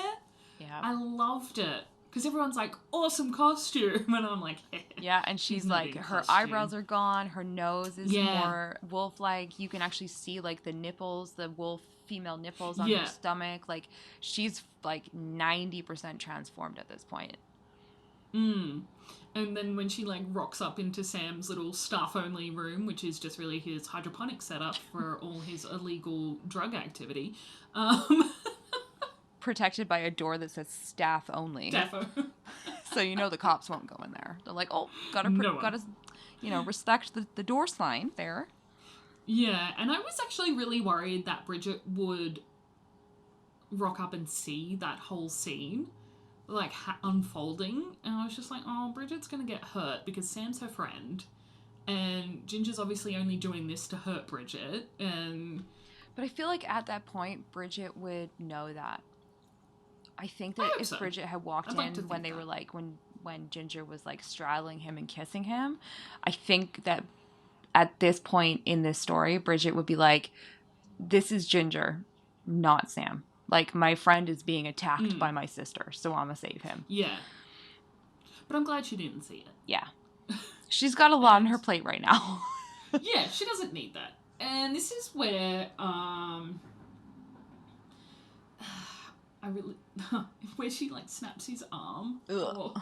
Yeah. I loved it. Because everyone's like, awesome costume. And I'm like, yeah, and she's like, her eyebrows are gone, her nose is more wolf-like. You can actually see like the nipples, the wolf female nipples on her stomach. Like she's like 90% transformed at this point. And then when she like rocks up into Sam's little staff-only room, which is just really his hydroponic setup for all his illegal drug activity. Protected by a door that says staff only. Defo. So the cops won't go in there. They're like, oh, gotta respect the door sign there. Yeah, and I was actually really worried that Bridget would rock up and see that whole scene, like, unfolding. And I was just like, oh, Bridget's gonna get hurt because Sam's her friend. And Ginger's obviously only doing this to hurt Bridget. But I feel like at that point, Bridget would know that. I think that if Bridget had walked in when they were like, when Ginger was like straddling him and kissing him, I think that at this point in this story, Bridget would be like, this is Ginger, not Sam. Like, my friend is being attacked by my sister, so I'm gonna save him. Yeah. But I'm glad she didn't see it. Yeah. She's got a lot on her plate right now. Yeah, she doesn't need that. And this is where, where she like snaps his arm. Ugh.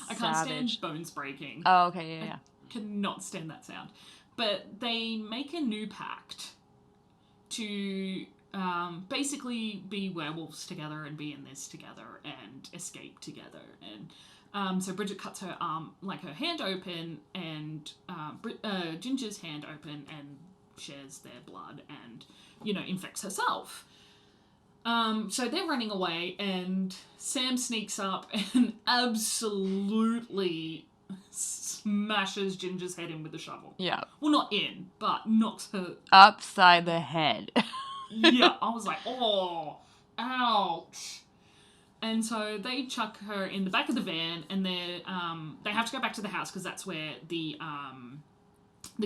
I can't stand bones breaking. Oh, okay, yeah. I cannot stand that sound. But they make a new pact to basically be werewolves together and be in this together and escape together. And so Bridget cuts her arm, like her hand open, and Ginger's hand open, and shares their blood and, infects herself. So they're running away, and Sam sneaks up and absolutely smashes Ginger's head in with a shovel. Yeah. Well, not in, but knocks her upside the head. Yeah, I was like, oh, ouch. And so they chuck her in the back of the van, and they have to go back to the house because that's where the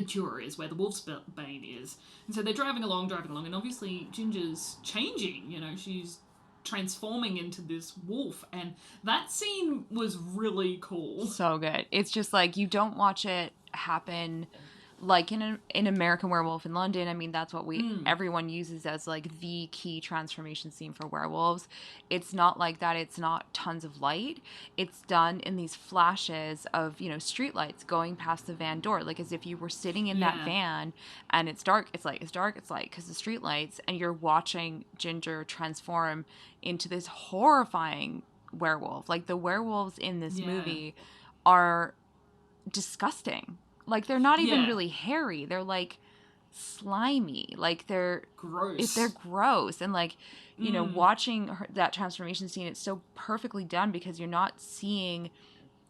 cure is, where the wolf's bane is. And so they're driving along, and obviously Ginger's changing, she's transforming into this wolf, and that scene was really cool. So good. It's just like, you don't watch it happen like in American Werewolf in London. I mean, that's what everyone uses as like the key transformation scene for werewolves. It's not like that. It's not tons of light. It's done in these flashes of, street lights going past the van door, like as if you were sitting in that van and it's dark. It's light because the street lights, and you're watching Ginger transform into this horrifying werewolf. Like, the werewolves in this movie are disgusting. Like, they're not even really hairy. They're like slimy. Like they're Gross. gross, and like, you know, watching that transformation scene, it's so perfectly done because you're not seeing,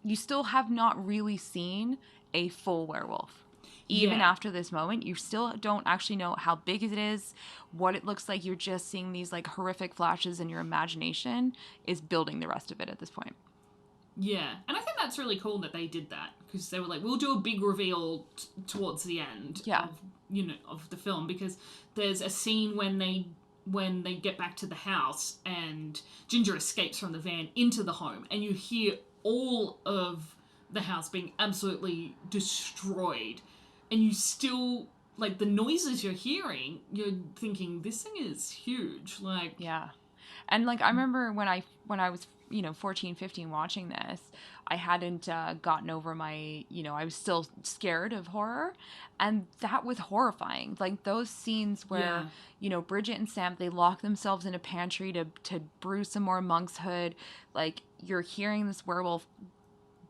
you still have not really seen a full werewolf. Even Yeah. after this moment, you still don't actually know how big it is, what it looks like. You're just seeing these like horrific flashes, and your imagination is building the rest of it at this point. Yeah, and I think that's really cool that they did that, because they were like, we'll do a big reveal towards the end Yeah. of, you know, of the film, because there's a scene when they get back to the house and Ginger escapes from the van into the home, and you hear all of the house being absolutely destroyed, and you still, like, the noises you're hearing, you're thinking, this thing is huge, like... Yeah. And like I remember when I was, you know, 14, 15 watching this, I hadn't gotten over my, you know, I was still scared of horror, and that was horrifying. Like those scenes where, Yeah. you know, Bridget and Sam, they lock themselves in a pantry to brew some more monk's hood. Like you're hearing this werewolf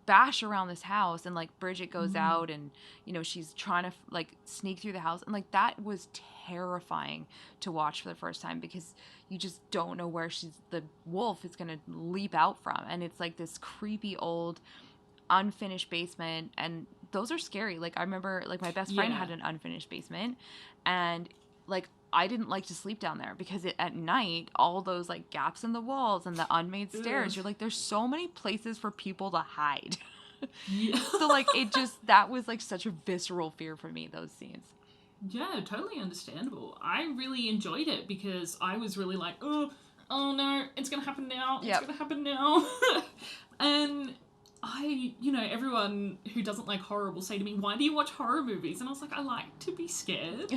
bash around this house, and like Bridget goes out, and you know she's trying to like sneak through the house, and like that was terrifying to watch for the first time, because you just don't know where the wolf is going to leap out from, and it's like this creepy old unfinished basement, and those are scary. Like I remember like my best friend Yeah. had an unfinished basement, and like I didn't like to sleep down there because at night, all those like gaps in the walls and the unmade stairs, Ugh. you're like, there's so many places for people to hide. Yeah. So like it just, that was like such a visceral fear for me, those scenes. Yeah, totally understandable. I really enjoyed it because I was really like, oh no, it's gonna happen now. It's Yep. gonna happen now. And you know, everyone who doesn't like horror will say to me, why do you watch horror movies? And I was like, I like to be scared.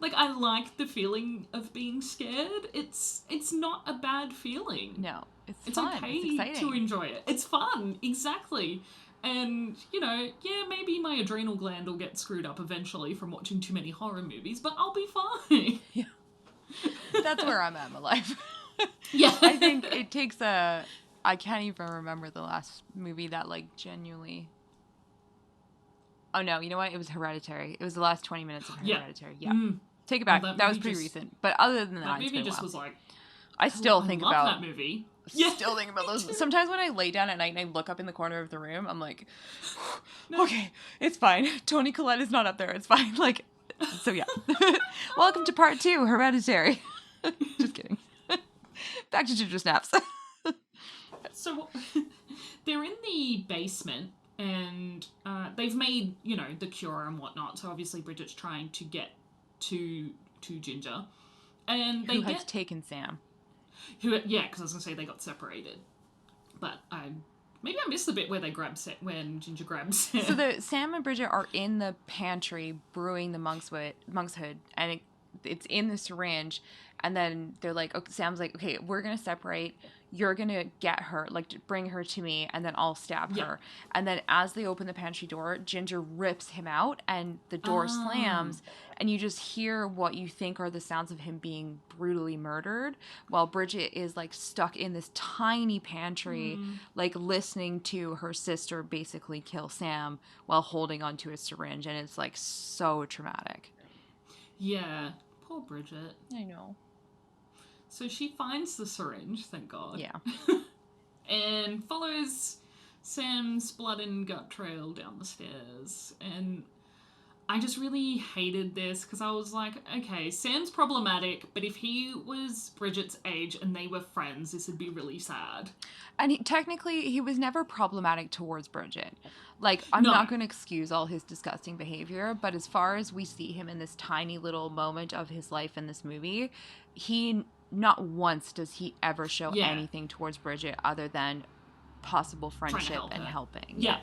Like, I like the feeling of being scared. It's not a bad feeling. No, it's It's fun. okay It's exciting. to enjoy it. It's fun, exactly. And, you know, yeah, maybe my adrenal gland will get screwed up eventually from watching too many horror movies, but I'll be fine. That's where I'm at in my life. Yeah. I think it takes I can't even remember the last movie that like genuinely. Oh no, you know what? It was Hereditary. It was the last 20 minutes of Yeah. Hereditary. Yeah. Take it back. that That was movie pretty just- recent. But other than That that, it's movie been a just while. was like, I still I think love about that movie. Still think about those. Sometimes when I lay down at night and I look up in the corner of the room, I'm like, okay, it's fine. Toni Collette is not up there. It's fine. Like, so yeah. Welcome to part 2, Hereditary. Just kidding. Back to Ginger Snaps. So they're in the basement, and they've made, you know, the cure and whatnot. So obviously Bridget's trying to get to Ginger, and they Who has get taken Sam? yeah, because I was gonna say they got separated, but maybe I missed the bit where they grab when Ginger grabs Sam. So Sam and Bridget are in the pantry brewing the monk's hood, and it's in the syringe, and then they're like, okay, Sam's like, okay, we're gonna separate. You're gonna get her, like bring her to me, and then I'll stab her. And then as they open the pantry door, Ginger rips him out, and the door slams, and you just hear what you think are the sounds of him being brutally murdered, while Bridget is like stuck in this tiny pantry, like listening to her sister basically kill Sam while holding onto a syringe, and it's like so traumatic. Yeah, poor Bridget. I know. So she finds the syringe, thank God. Yeah. And follows Sam's blood and gut trail down the stairs. And I just really hated this because I was like, okay, Sam's problematic, but if he was Bridget's age and they were friends, this would be really sad. And technically, he was never problematic towards Bridget. Like, I'm No. not going to excuse all his disgusting behavior, but as far as we see him in this tiny little moment of his life in this movie, he, not once does he ever show anything towards Bridget other than possible friendship and helping. Yeah.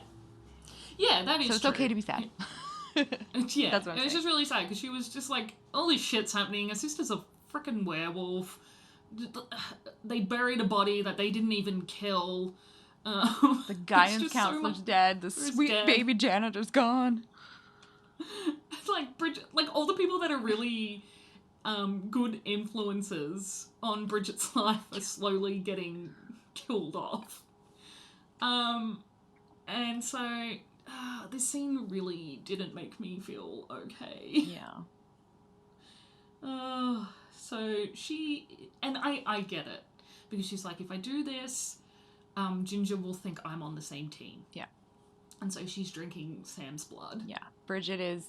Yeah, that is So it's true. okay to be sad. Yeah, That's what I'm it was saying. just really sad because she was just like, all this shit's happening. Her sister's a freaking werewolf. They buried a body that they didn't even kill. The guidance counselor's dead. The sweet baby janitor's gone. It's like Bridget, like all the people that are really good influences on Bridget's life are slowly getting killed off. And so this scene really didn't make me feel okay. Yeah. So she, and I get it, because she's like, if I do this, Ginger will think I'm on the same team. Yeah. And so she's drinking Sam's blood. Yeah. Bridget is...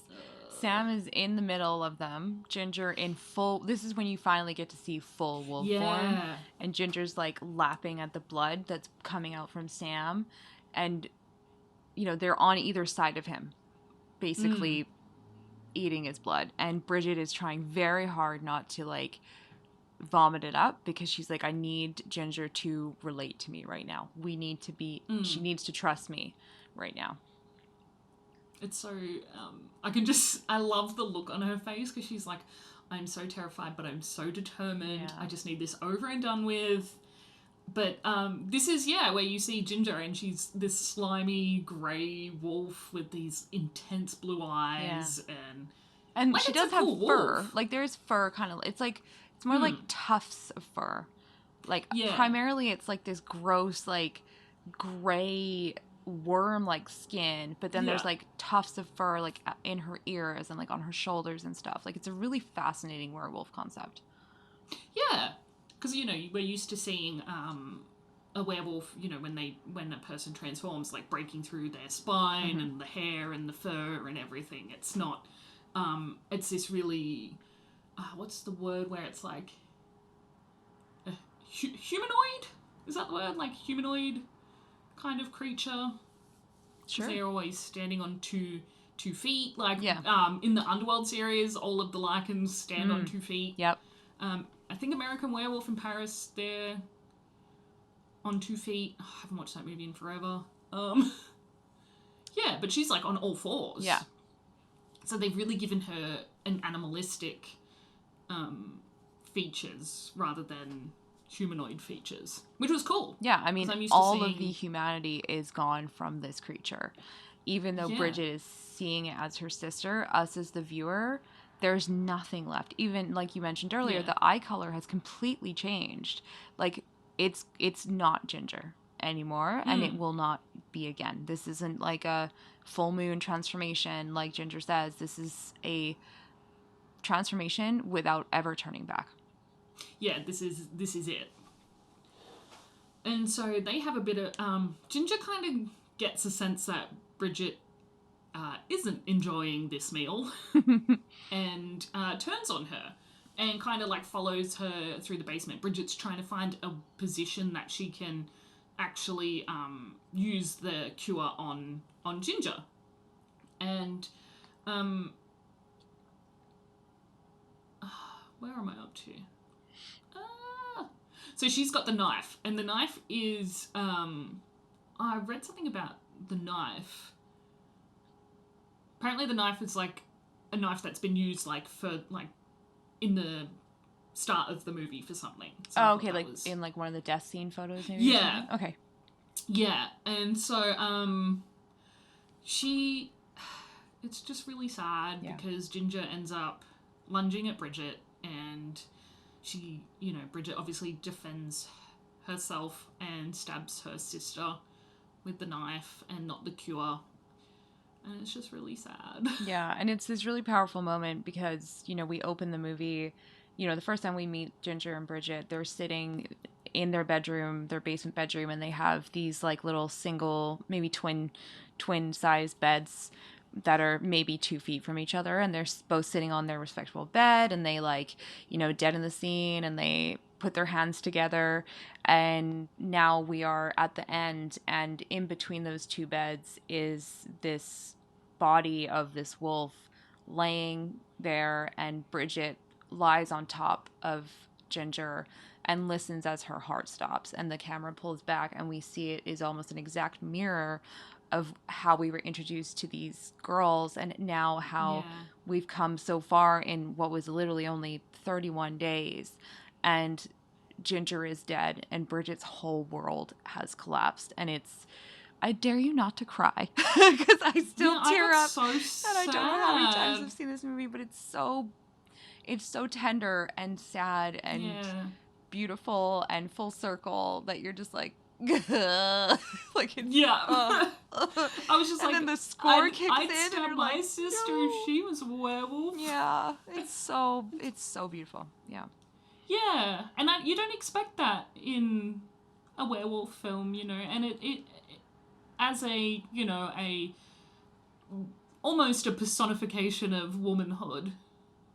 Sam is in the middle of them. Ginger in full... This is when you finally get to see full wolf form. And Ginger's, like, lapping at the blood that's coming out from Sam. And, you know, they're on either side of him, basically eating his blood. And Bridget is trying very hard not to, like, vomit it up, because she's like, I need Ginger to relate to me right now. We need to be... She needs to trust me right now. It's so, I love the look on her face, because she's like, I'm so terrified, but I'm so determined. Yeah. I just need this over and done with. But this is, where you see Ginger, and she's this slimy grey wolf with these intense blue eyes. And like, she does have cool fur. wolf. Like, there's fur kind of... It's like... It's more like tufts of fur. Like, primarily it's like this gross, like, grey... worm-like skin, but then there's like tufts of fur like in her ears and like on her shoulders and stuff. Like, it's a really fascinating werewolf concept. Yeah, because you know, we're used to seeing a werewolf, you know, when a person transforms, like breaking through their spine and the hair and the fur and everything. It's not it's this really what's the word where it's like humanoid, is that the word? Like humanoid kind of creature. Sure. They're always standing on two feet. Like in the Underworld series, all of the Lycans stand on 2 feet. Yep. I think American Werewolf in Paris, they're on 2 feet. Oh, I haven't watched that movie in forever. Yeah, but she's like on all fours. Yeah. So they've really given her an animalistic features rather than humanoid features, which was cool. Yeah, I mean, all of the humanity is gone from this creature. Even though Bridget is seeing it as her sister, us as the viewer, there's nothing left. Even, like you mentioned earlier, the eye color has completely changed. Like, it's not Ginger anymore, and it will not be again. This isn't like a full moon transformation like Ginger says. This is a transformation without ever turning back. Yeah, this is it. And so they have a bit of... Ginger kind of gets a sense that Bridget isn't enjoying this meal and turns on her and kind of like follows her through the basement. Bridget's trying to find a position that she can actually use the cure on Ginger. And where am I up to? So she's got the knife, and the knife is, I read something about the knife. Apparently the knife is like a knife that's been used like for, like, in the start of the movie for something. So okay, like in like one of the death scene photos maybe? Yeah. Okay. Yeah, and so, it's just really sad because Ginger ends up lunging at Bridget, and she, you know, Bridget obviously defends herself and stabs her sister with the knife and not the cure. And it's just really sad. Yeah, and it's this really powerful moment because, you know, we open the movie, you know, the first time we meet Ginger and Bridget, they're sitting in their bedroom, their basement bedroom, and they have these like little single, maybe twin size beds that are maybe 2 feet from each other, and they're both sitting on their respectable bed, and they like, you know, dead in the scene, and they put their hands together, and now we are at the end, and in between those two beds is this body of this wolf laying there, and Bridget lies on top of Ginger and listens as her heart stops, and the camera pulls back, and we see it is almost an exact mirror of how we were introduced to these girls, and now how we've come so far in what was literally only 31 days, and Ginger is dead, and Bridget's whole world has collapsed, and it's... I dare you not to cry, because I still tear up, so sad. and I don't know how many times I've seen this movie, but it's so tender and sad and beautiful and full circle that you're just like, like it's Yeah. I was just and like, then the score kicks I'd in and stab you're my like, sister no. if she was a werewolf. Yeah, it's so beautiful. Yeah. Yeah, and you don't expect that in a werewolf film, you know, and it as a, you know, a almost a personification of womanhood,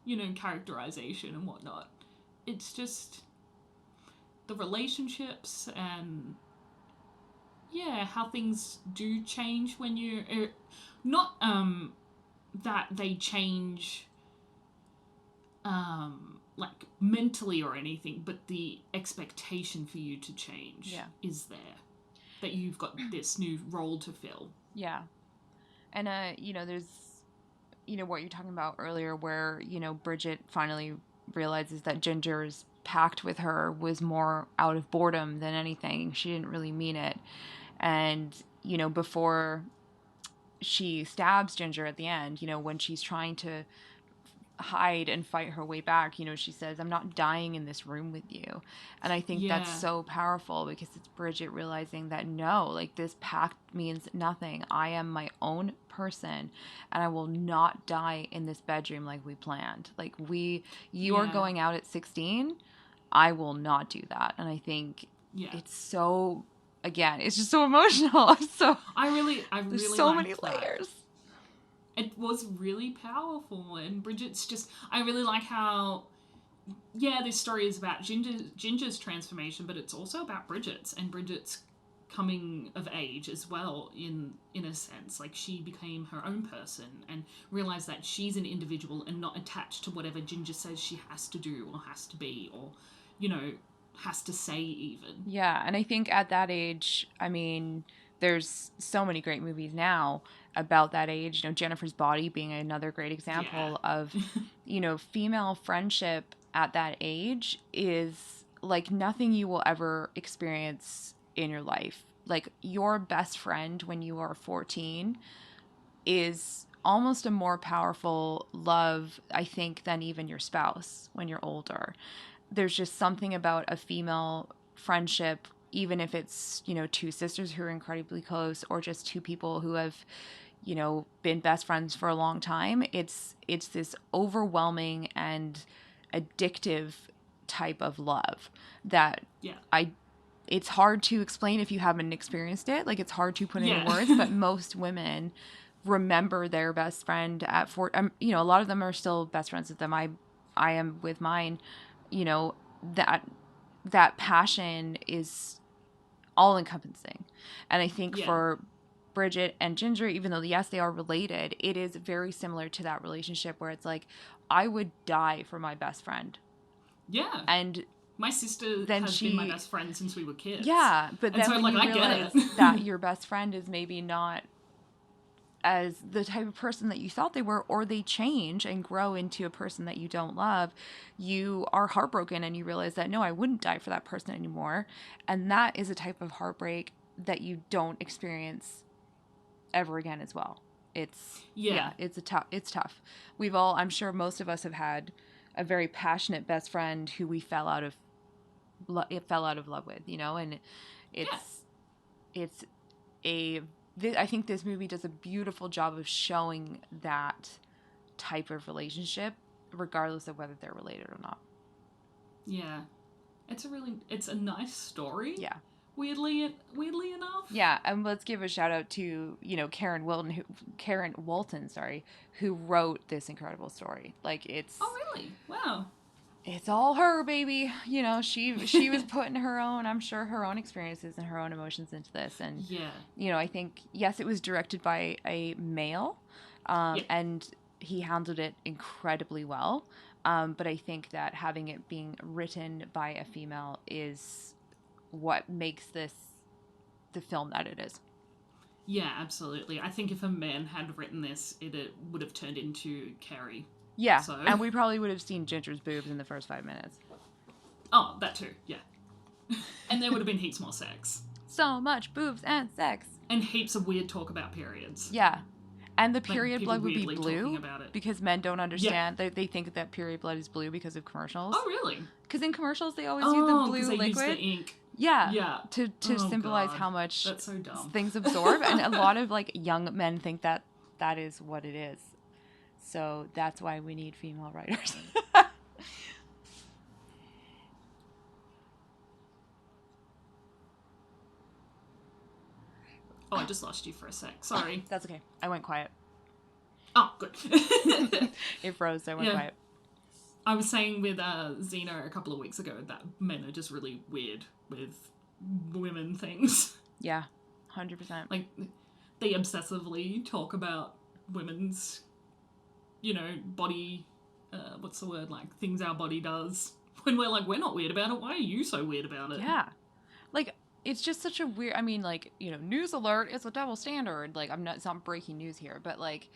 you know, characterization and whatnot. It's just the relationships and yeah, how things do change when you not that they change like mentally or anything, but the expectation for you to change is there. That you've got this new role to fill. Yeah. And you know, there's you know what you're talking about earlier where, you know, Bridget finally realizes that Ginger's pact with her was more out of boredom than anything. She didn't really mean it. And, you know, before she stabs Ginger at the end, you know, when she's trying to hide and fight her way back, you know, she says, I'm not dying in this room with you. And I think that's so powerful because it's Bridget realizing that no, like this pact means nothing. I am my own person and I will not die in this bedroom like we planned. Like you are going out at 16. I will not do that. And I think it's so, again, it's just so emotional. So I really there's so many layers. It was really powerful, and Bridget's just, I really like how, yeah, this story is about Ginger's transformation, but it's also about Bridget's, and Bridget's coming of age as well, in a sense. Like, she became her own person and realized that she's an individual and not attached to whatever Ginger says she has to do or has to be or, you know, has to say even. Yeah, and I think at that age, I mean, there's so many great movies now about that age. You know, Jennifer's Body being another great example of, you know, female friendship at that age is like nothing you will ever experience in your life. Like your best friend when you are 14 is almost a more powerful love, I think, than even your spouse when you're older. There's just something about a female friendship, even if it's, you know, two sisters who are incredibly close or just two people who have, you know, been best friends for a long time. It's this overwhelming and addictive type of love that it's hard to explain if you haven't experienced it. Like it's hard to put into words, but most women remember their best friend at you know, a lot of them are still best friends with them. I am with mine. You know, that passion is all encompassing. And I think for Bridget and Ginger, even though yes, they are related, it is very similar to that relationship where it's like, I would die for my best friend. Yeah. And my sister has been my best friend since we were kids. Yeah, but then when you realize that your best friend is maybe not as the type of person that you thought they were, or they change and grow into a person that you don't love, you are heartbroken and you realize that, no, I wouldn't die for that person anymore. And that is a type of heartbreak that you don't experience ever again as well. It's it's tough. We've all, I'm sure most of us have had a very passionate best friend who we fell out of love with, you know, and I think this movie does a beautiful job of showing that type of relationship, regardless of whether they're related or not. Yeah. It's a nice story. Yeah. Weirdly enough. Yeah, and let's give a shout out to, you know, Karen Walton, who wrote this incredible story. Like it's. Oh really? Wow. It's all her, baby. You know, she was putting her own, I'm sure, her own experiences and her own emotions into this. And, you know, I think, yes, it was directed by a male, and he handled it incredibly well. But I think that having it being written by a female is what makes this the film that it is. Yeah, absolutely. I think if a man had written this, it would have turned into Carrie. Yeah, so. And we probably would have seen Ginger's boobs in the first 5 minutes. Oh, that too, yeah. And there would have been heaps more sex. So much boobs and sex. And heaps of weird talk about periods. Yeah. And the period blood would be blue about because men don't understand. Yeah. They think that period blood is blue because of commercials. Oh, really? Because in commercials, they always use the blue liquid. They use the ink. Yeah. Yeah. To Oh, symbolize God. how much That's so dumb. things absorb. And a lot of like young men think that that is what it is. So that's why we need female writers. Oh, I just lost you for a sec. Sorry. That's okay. I went quiet. Oh, good. It froze, so I went Yeah. quiet. I was saying with Xena a couple of weeks ago that men are just really weird with women things. Yeah, 100%. Like, they obsessively talk about women's, body, what's the word, like, things our body does. When we're like, we're not weird about it. Why are you so weird about it? Yeah. Like, it's just such a weird, I mean, like, news alert, it's a double standard. Like, it's not breaking news here, but like,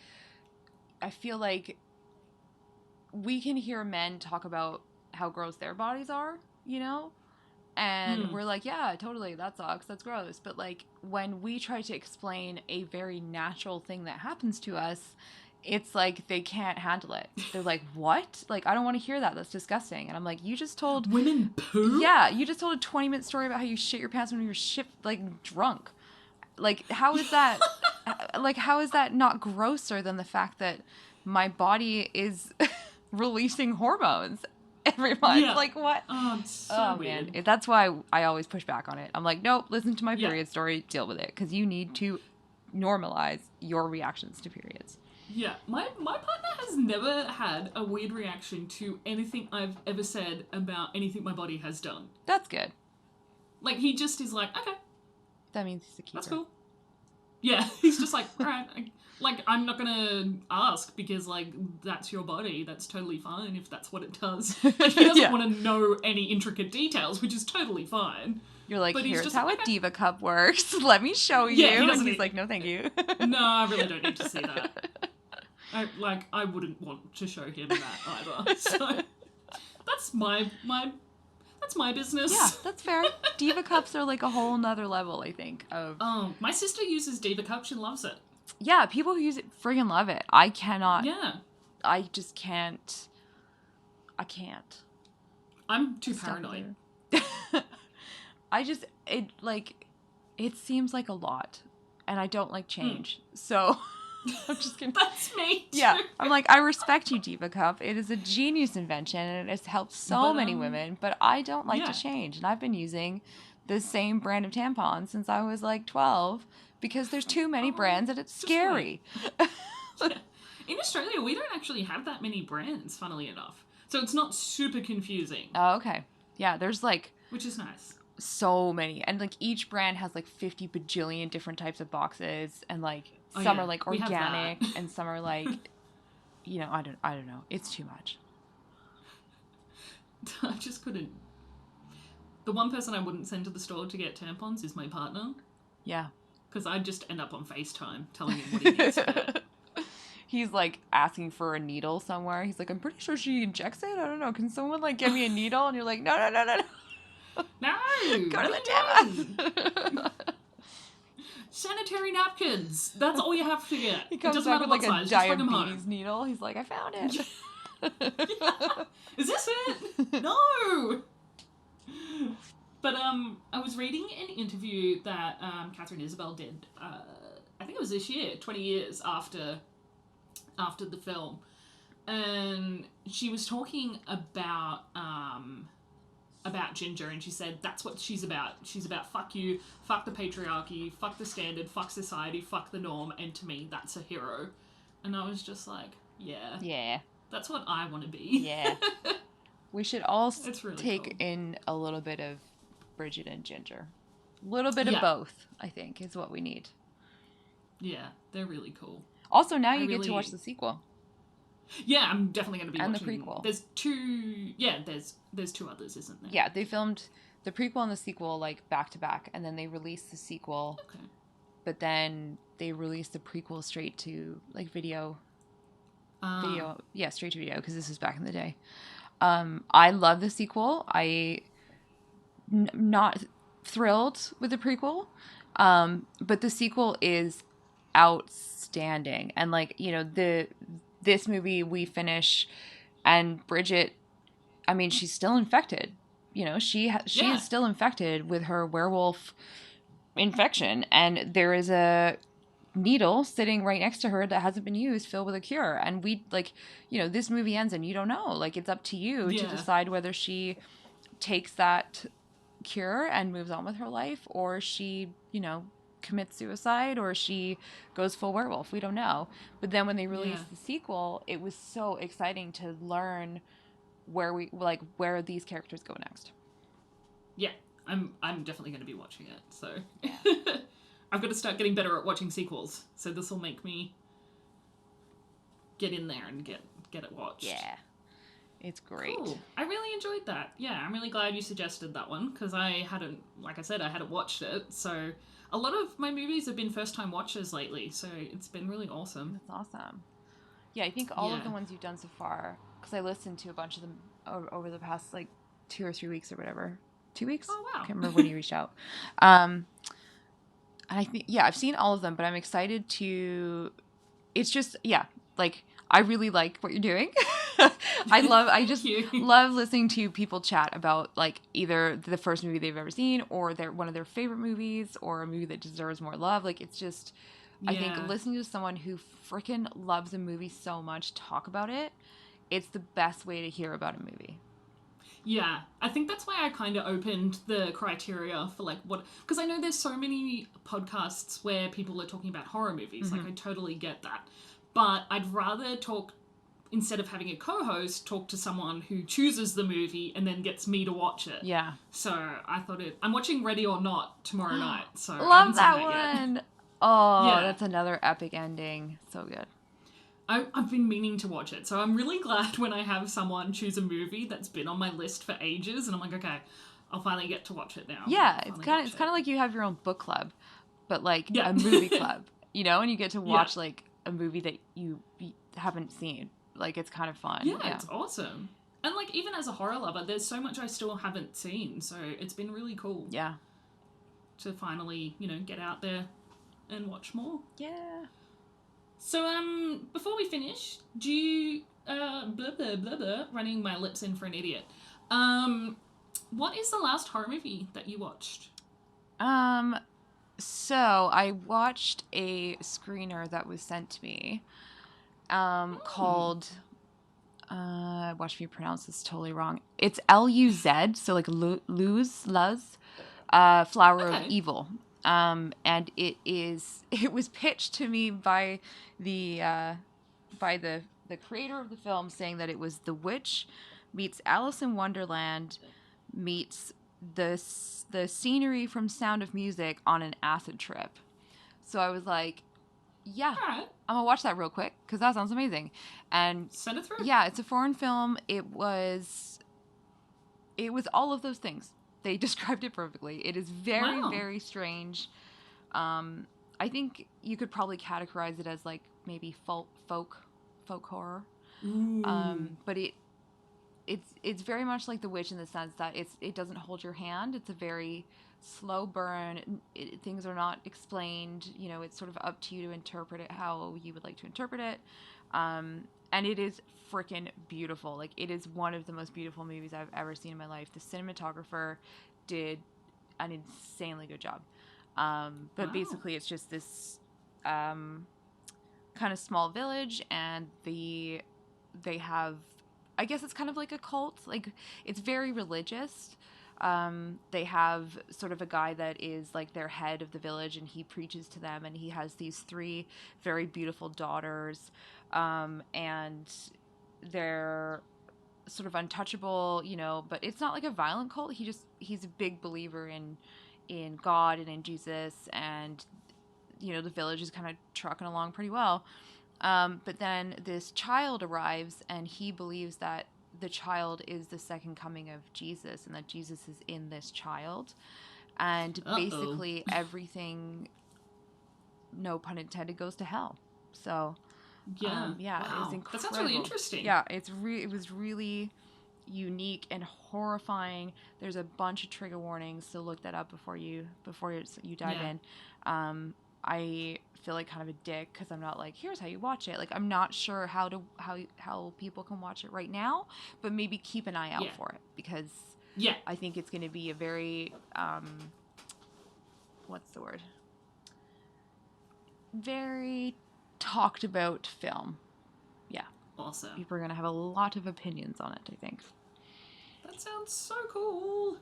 I feel like we can hear men talk about how gross their bodies are, and we're like, yeah, totally, that sucks, that's gross. But like, when we try to explain a very natural thing that happens to us, it's like they can't handle it. They're like, what? Like, I don't want to hear that, that's disgusting. And I'm like, you just told Women poo? Yeah, you just told a 20-minute story about how you shit your pants when you were like drunk. Like, how is that how is that not grosser than the fact that my body is releasing hormones every month? Yeah. Like, what? Oh, it's so weird. Man. That's why I always push back on it. I'm like, nope, listen to my period story, deal with it. Because you need to normalize your reactions to periods. Yeah, my partner has never had a weird reaction to anything I've ever said about anything my body has done. That's good. Like, he just is like, okay. That means he's a keeper. That's cool. Yeah, he's just like, alright. I'm not gonna ask because, like, that's your body. That's totally fine if that's what it does. Like, he doesn't want to know any intricate details, which is totally fine. You're like, but here's how a Diva Cup works. Let me show you. Yeah, and he's like, no, thank you. No, I really don't need to see that. I wouldn't want to show him that either. So that's my business. Yeah, that's fair. Diva Cups are like a whole nother level, I think. Oh, my sister uses Diva Cup. She loves it. Yeah, people who use it friggin' love it. I cannot. Yeah. I just can't. I can't. I'm too paranoid. It seems like a lot, and I don't like change. So I'm just gonna. That's me too. Yeah, I'm like, I respect you, Diva Cup. It is a genius invention, and it has helped so many women. But I don't like to change, and I've been using the same brand of tampons since I was like 12 because there's too many brands and it's scary. Yeah. In Australia, we don't actually have that many brands, funnily enough. So it's not super confusing. Oh, okay. Yeah, there's like... Which is nice. So many. And like each brand has like 50 bajillion different types of boxes. And like some are like organic and some are like, I don't know. It's too much. I just couldn't. The one person I wouldn't send to the store to get tampons is my partner. Yeah. Because I'd just end up on FaceTime telling him what he needs to get. He's like asking for a needle somewhere. He's like, I'm pretty sure she injects it. I don't know. Can someone like give me a needle? And you're like, no. No! Go to the demo. Sanitary napkins. That's all you have to get. He comes back with like a diabetes needle. He's like, I found it. Yeah. Is this it? No! But I was reading an interview that Catherine Isabel did. I think it was this year, 20 years after the film, and she was talking about Ginger, and she said that's what she's about. She's about fuck you, fuck the patriarchy, fuck the standard, fuck society, fuck the norm, and to me, that's a hero. And I was just like, yeah, that's what I want to be. Yeah. We should all really take cool. in a little bit of Bridget and Ginger. A little bit of both, I think, is what we need. Yeah, they're really cool. Also, now you get to watch the sequel. Yeah, I'm definitely going to be watching. And the prequel. There's two... Yeah, there's two others, isn't there? Yeah, they filmed the prequel and the sequel, like, back-to-back, and then they released the sequel. Okay. But then they released the prequel straight to, like, video. Yeah, straight to video, because this was back in the day. I love the sequel. Not thrilled with the prequel, but the sequel is outstanding. And like, this movie we finish, and Bridget, I mean, she's still infected, You know, she Yeah. is still infected with her werewolf infection, and there is a needle sitting right next to her that hasn't been used, filled with a cure. And we like, you know, this movie ends and you don't know. Like, it's up to you to Yeah. decide whether she takes that cure and moves on with her life, or she, you know, commits suicide, or she goes full werewolf. We don't know. But then when they Yeah. released the sequel, it was so exciting to learn where these characters go next. Yeah. I'm definitely going to be watching it. So Yeah. I've got to start getting better at watching sequels. So this will make me get in there and get it watched. Yeah. It's great. Cool. I really enjoyed that. Yeah, I'm really glad you suggested that one because I hadn't, like I said, I hadn't watched it. So a lot of my movies have been first time watches lately. So it's been really awesome. That's awesome. Yeah, I think all of Yeah. the ones you've done so far, because I listened to a bunch of them over the past like 2 or 3 weeks or whatever. 2 weeks? Oh wow. Can't remember when you reached out. Um, and I think, yeah, I've seen all of them, but I'm excited to. It's just, yeah, like I really like what you're doing. I Thank just you. love listening to people chat about like either the first movie they've ever seen, or one of their favorite movies, or a movie that deserves more love. Like, it's just, I think Yeah. listening to someone who freaking loves a movie so much talk about it, it's the best way to hear about a movie. Yeah, I think that's why I kind of opened the criteria for like what, because I know there's so many podcasts where people are talking about horror movies. Like, Mm-hmm. I totally get that. But I'd rather talk, instead of having a co host, talk to someone who chooses the movie and then gets me to watch it. Yeah. So I thought I'm watching Ready or Not tomorrow night, so I Love haven't seen that that yet. one. Oh, Yeah. that's another epic ending. So good. I've been meaning to watch it, so I'm really glad when I have someone choose a movie that's been on my list for ages, and I'm like, okay, I'll finally get to watch it now. Yeah, I'll it's finally kind of watch it's it. kind of like you have your own book club, but like Yeah. a movie club, you know, and you get to Yeah. watch like a movie that you haven't seen. Like, it's kind of fun. Yeah, Yeah. it's awesome. And like, even as a horror lover, there's so much I still haven't seen, so it's been really cool Yeah. to finally, get out there and watch more. Yeah. So, before we finish, do you, blah, blah, blah, blah, running my lips in for an idiot. What is the last horror movie that you watched? So I watched a screener that was sent to me, called watch me pronounce this totally wrong. It's Luz, so like Luz, Flower of Okay. Evil. And it was pitched to me by the creator of the film, saying that it was The Witch meets Alice in Wonderland meets the scenery from Sound of Music on an acid trip. So I was like, yeah, Alright. I'm gonna watch that real quick because that sounds amazing. And Send it through. yeah, it's a foreign film. It was all of those things. They described it perfectly. It is very, Wow. very strange. I think you could probably categorize it as like maybe folk horror. Ooh. But it's very much like The Witch in the sense that it doesn't hold your hand. It's a very slow burn. Things are not explained. You know, it's sort of up to you to interpret it how you would like to interpret it. And it is freaking beautiful. Like, it is one of the most beautiful movies I've ever seen in my life. The cinematographer did an insanely good job. But Wow. basically, it's just this kind of small village, and they have, I guess it's kind of like a cult. Like, it's very religious. They have sort of a guy that is like their head of the village, and he preaches to them, and he has these three very beautiful daughters, and they're sort of untouchable, you know, but it's not like a violent cult. He's a big believer in God and in Jesus, and you know, the village is kind of trucking along pretty well. But then this child arrives, and he believes that the child is the second coming of Jesus, and that Jesus is in this child. And Uh-oh. basically everything, no pun intended, goes to hell. So, Yeah. yeah, it was Wow. That sounds really incredible. interesting. Yeah, it was really unique and horrifying. There's a bunch of trigger warnings, so look that up before you dive Yeah. in. I feel like kind of a dick because I'm not like, here's how you watch it. Like, I'm not sure how people can watch it right now, but maybe keep an eye out Yeah. for it, because Yeah. I think it's going to be a very, what's the word? Very talked about film. Yeah. Awesome. People are going to have a lot of opinions on it, I think. That sounds so cool.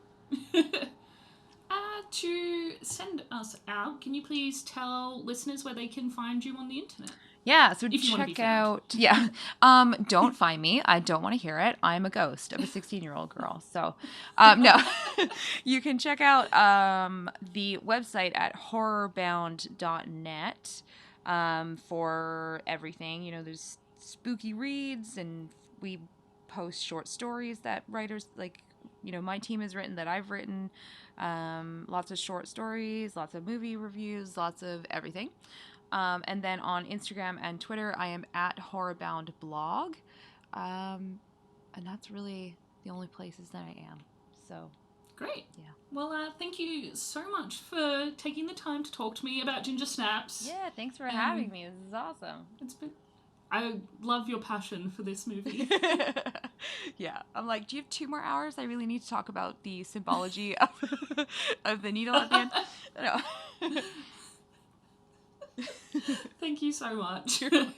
To send us out, can you please tell listeners where they can find you on the internet? Yeah, so If you wanna be check found. out. Yeah, don't find me. I don't want to hear it. I'm a ghost of a 16-year-old girl. So, no, you can check out the website at horrorbound.net for everything. You know, there's spooky reads, and we post short stories that writers like. You know, my team has written that I've written. Lots of short stories, lots of movie reviews, lots of everything. And then on Instagram and Twitter, I am at horrorboundblog. And that's really the only places that I am. So, Great. yeah. Well, thank you so much for taking the time to talk to me about Ginger Snaps. Yeah, thanks for having me. This is awesome. I love your passion for this movie. Yeah, I'm like, do you have 2 more hours? I really need to talk about the symbology of the needle at the end. No. Thank you so much. You're welcome.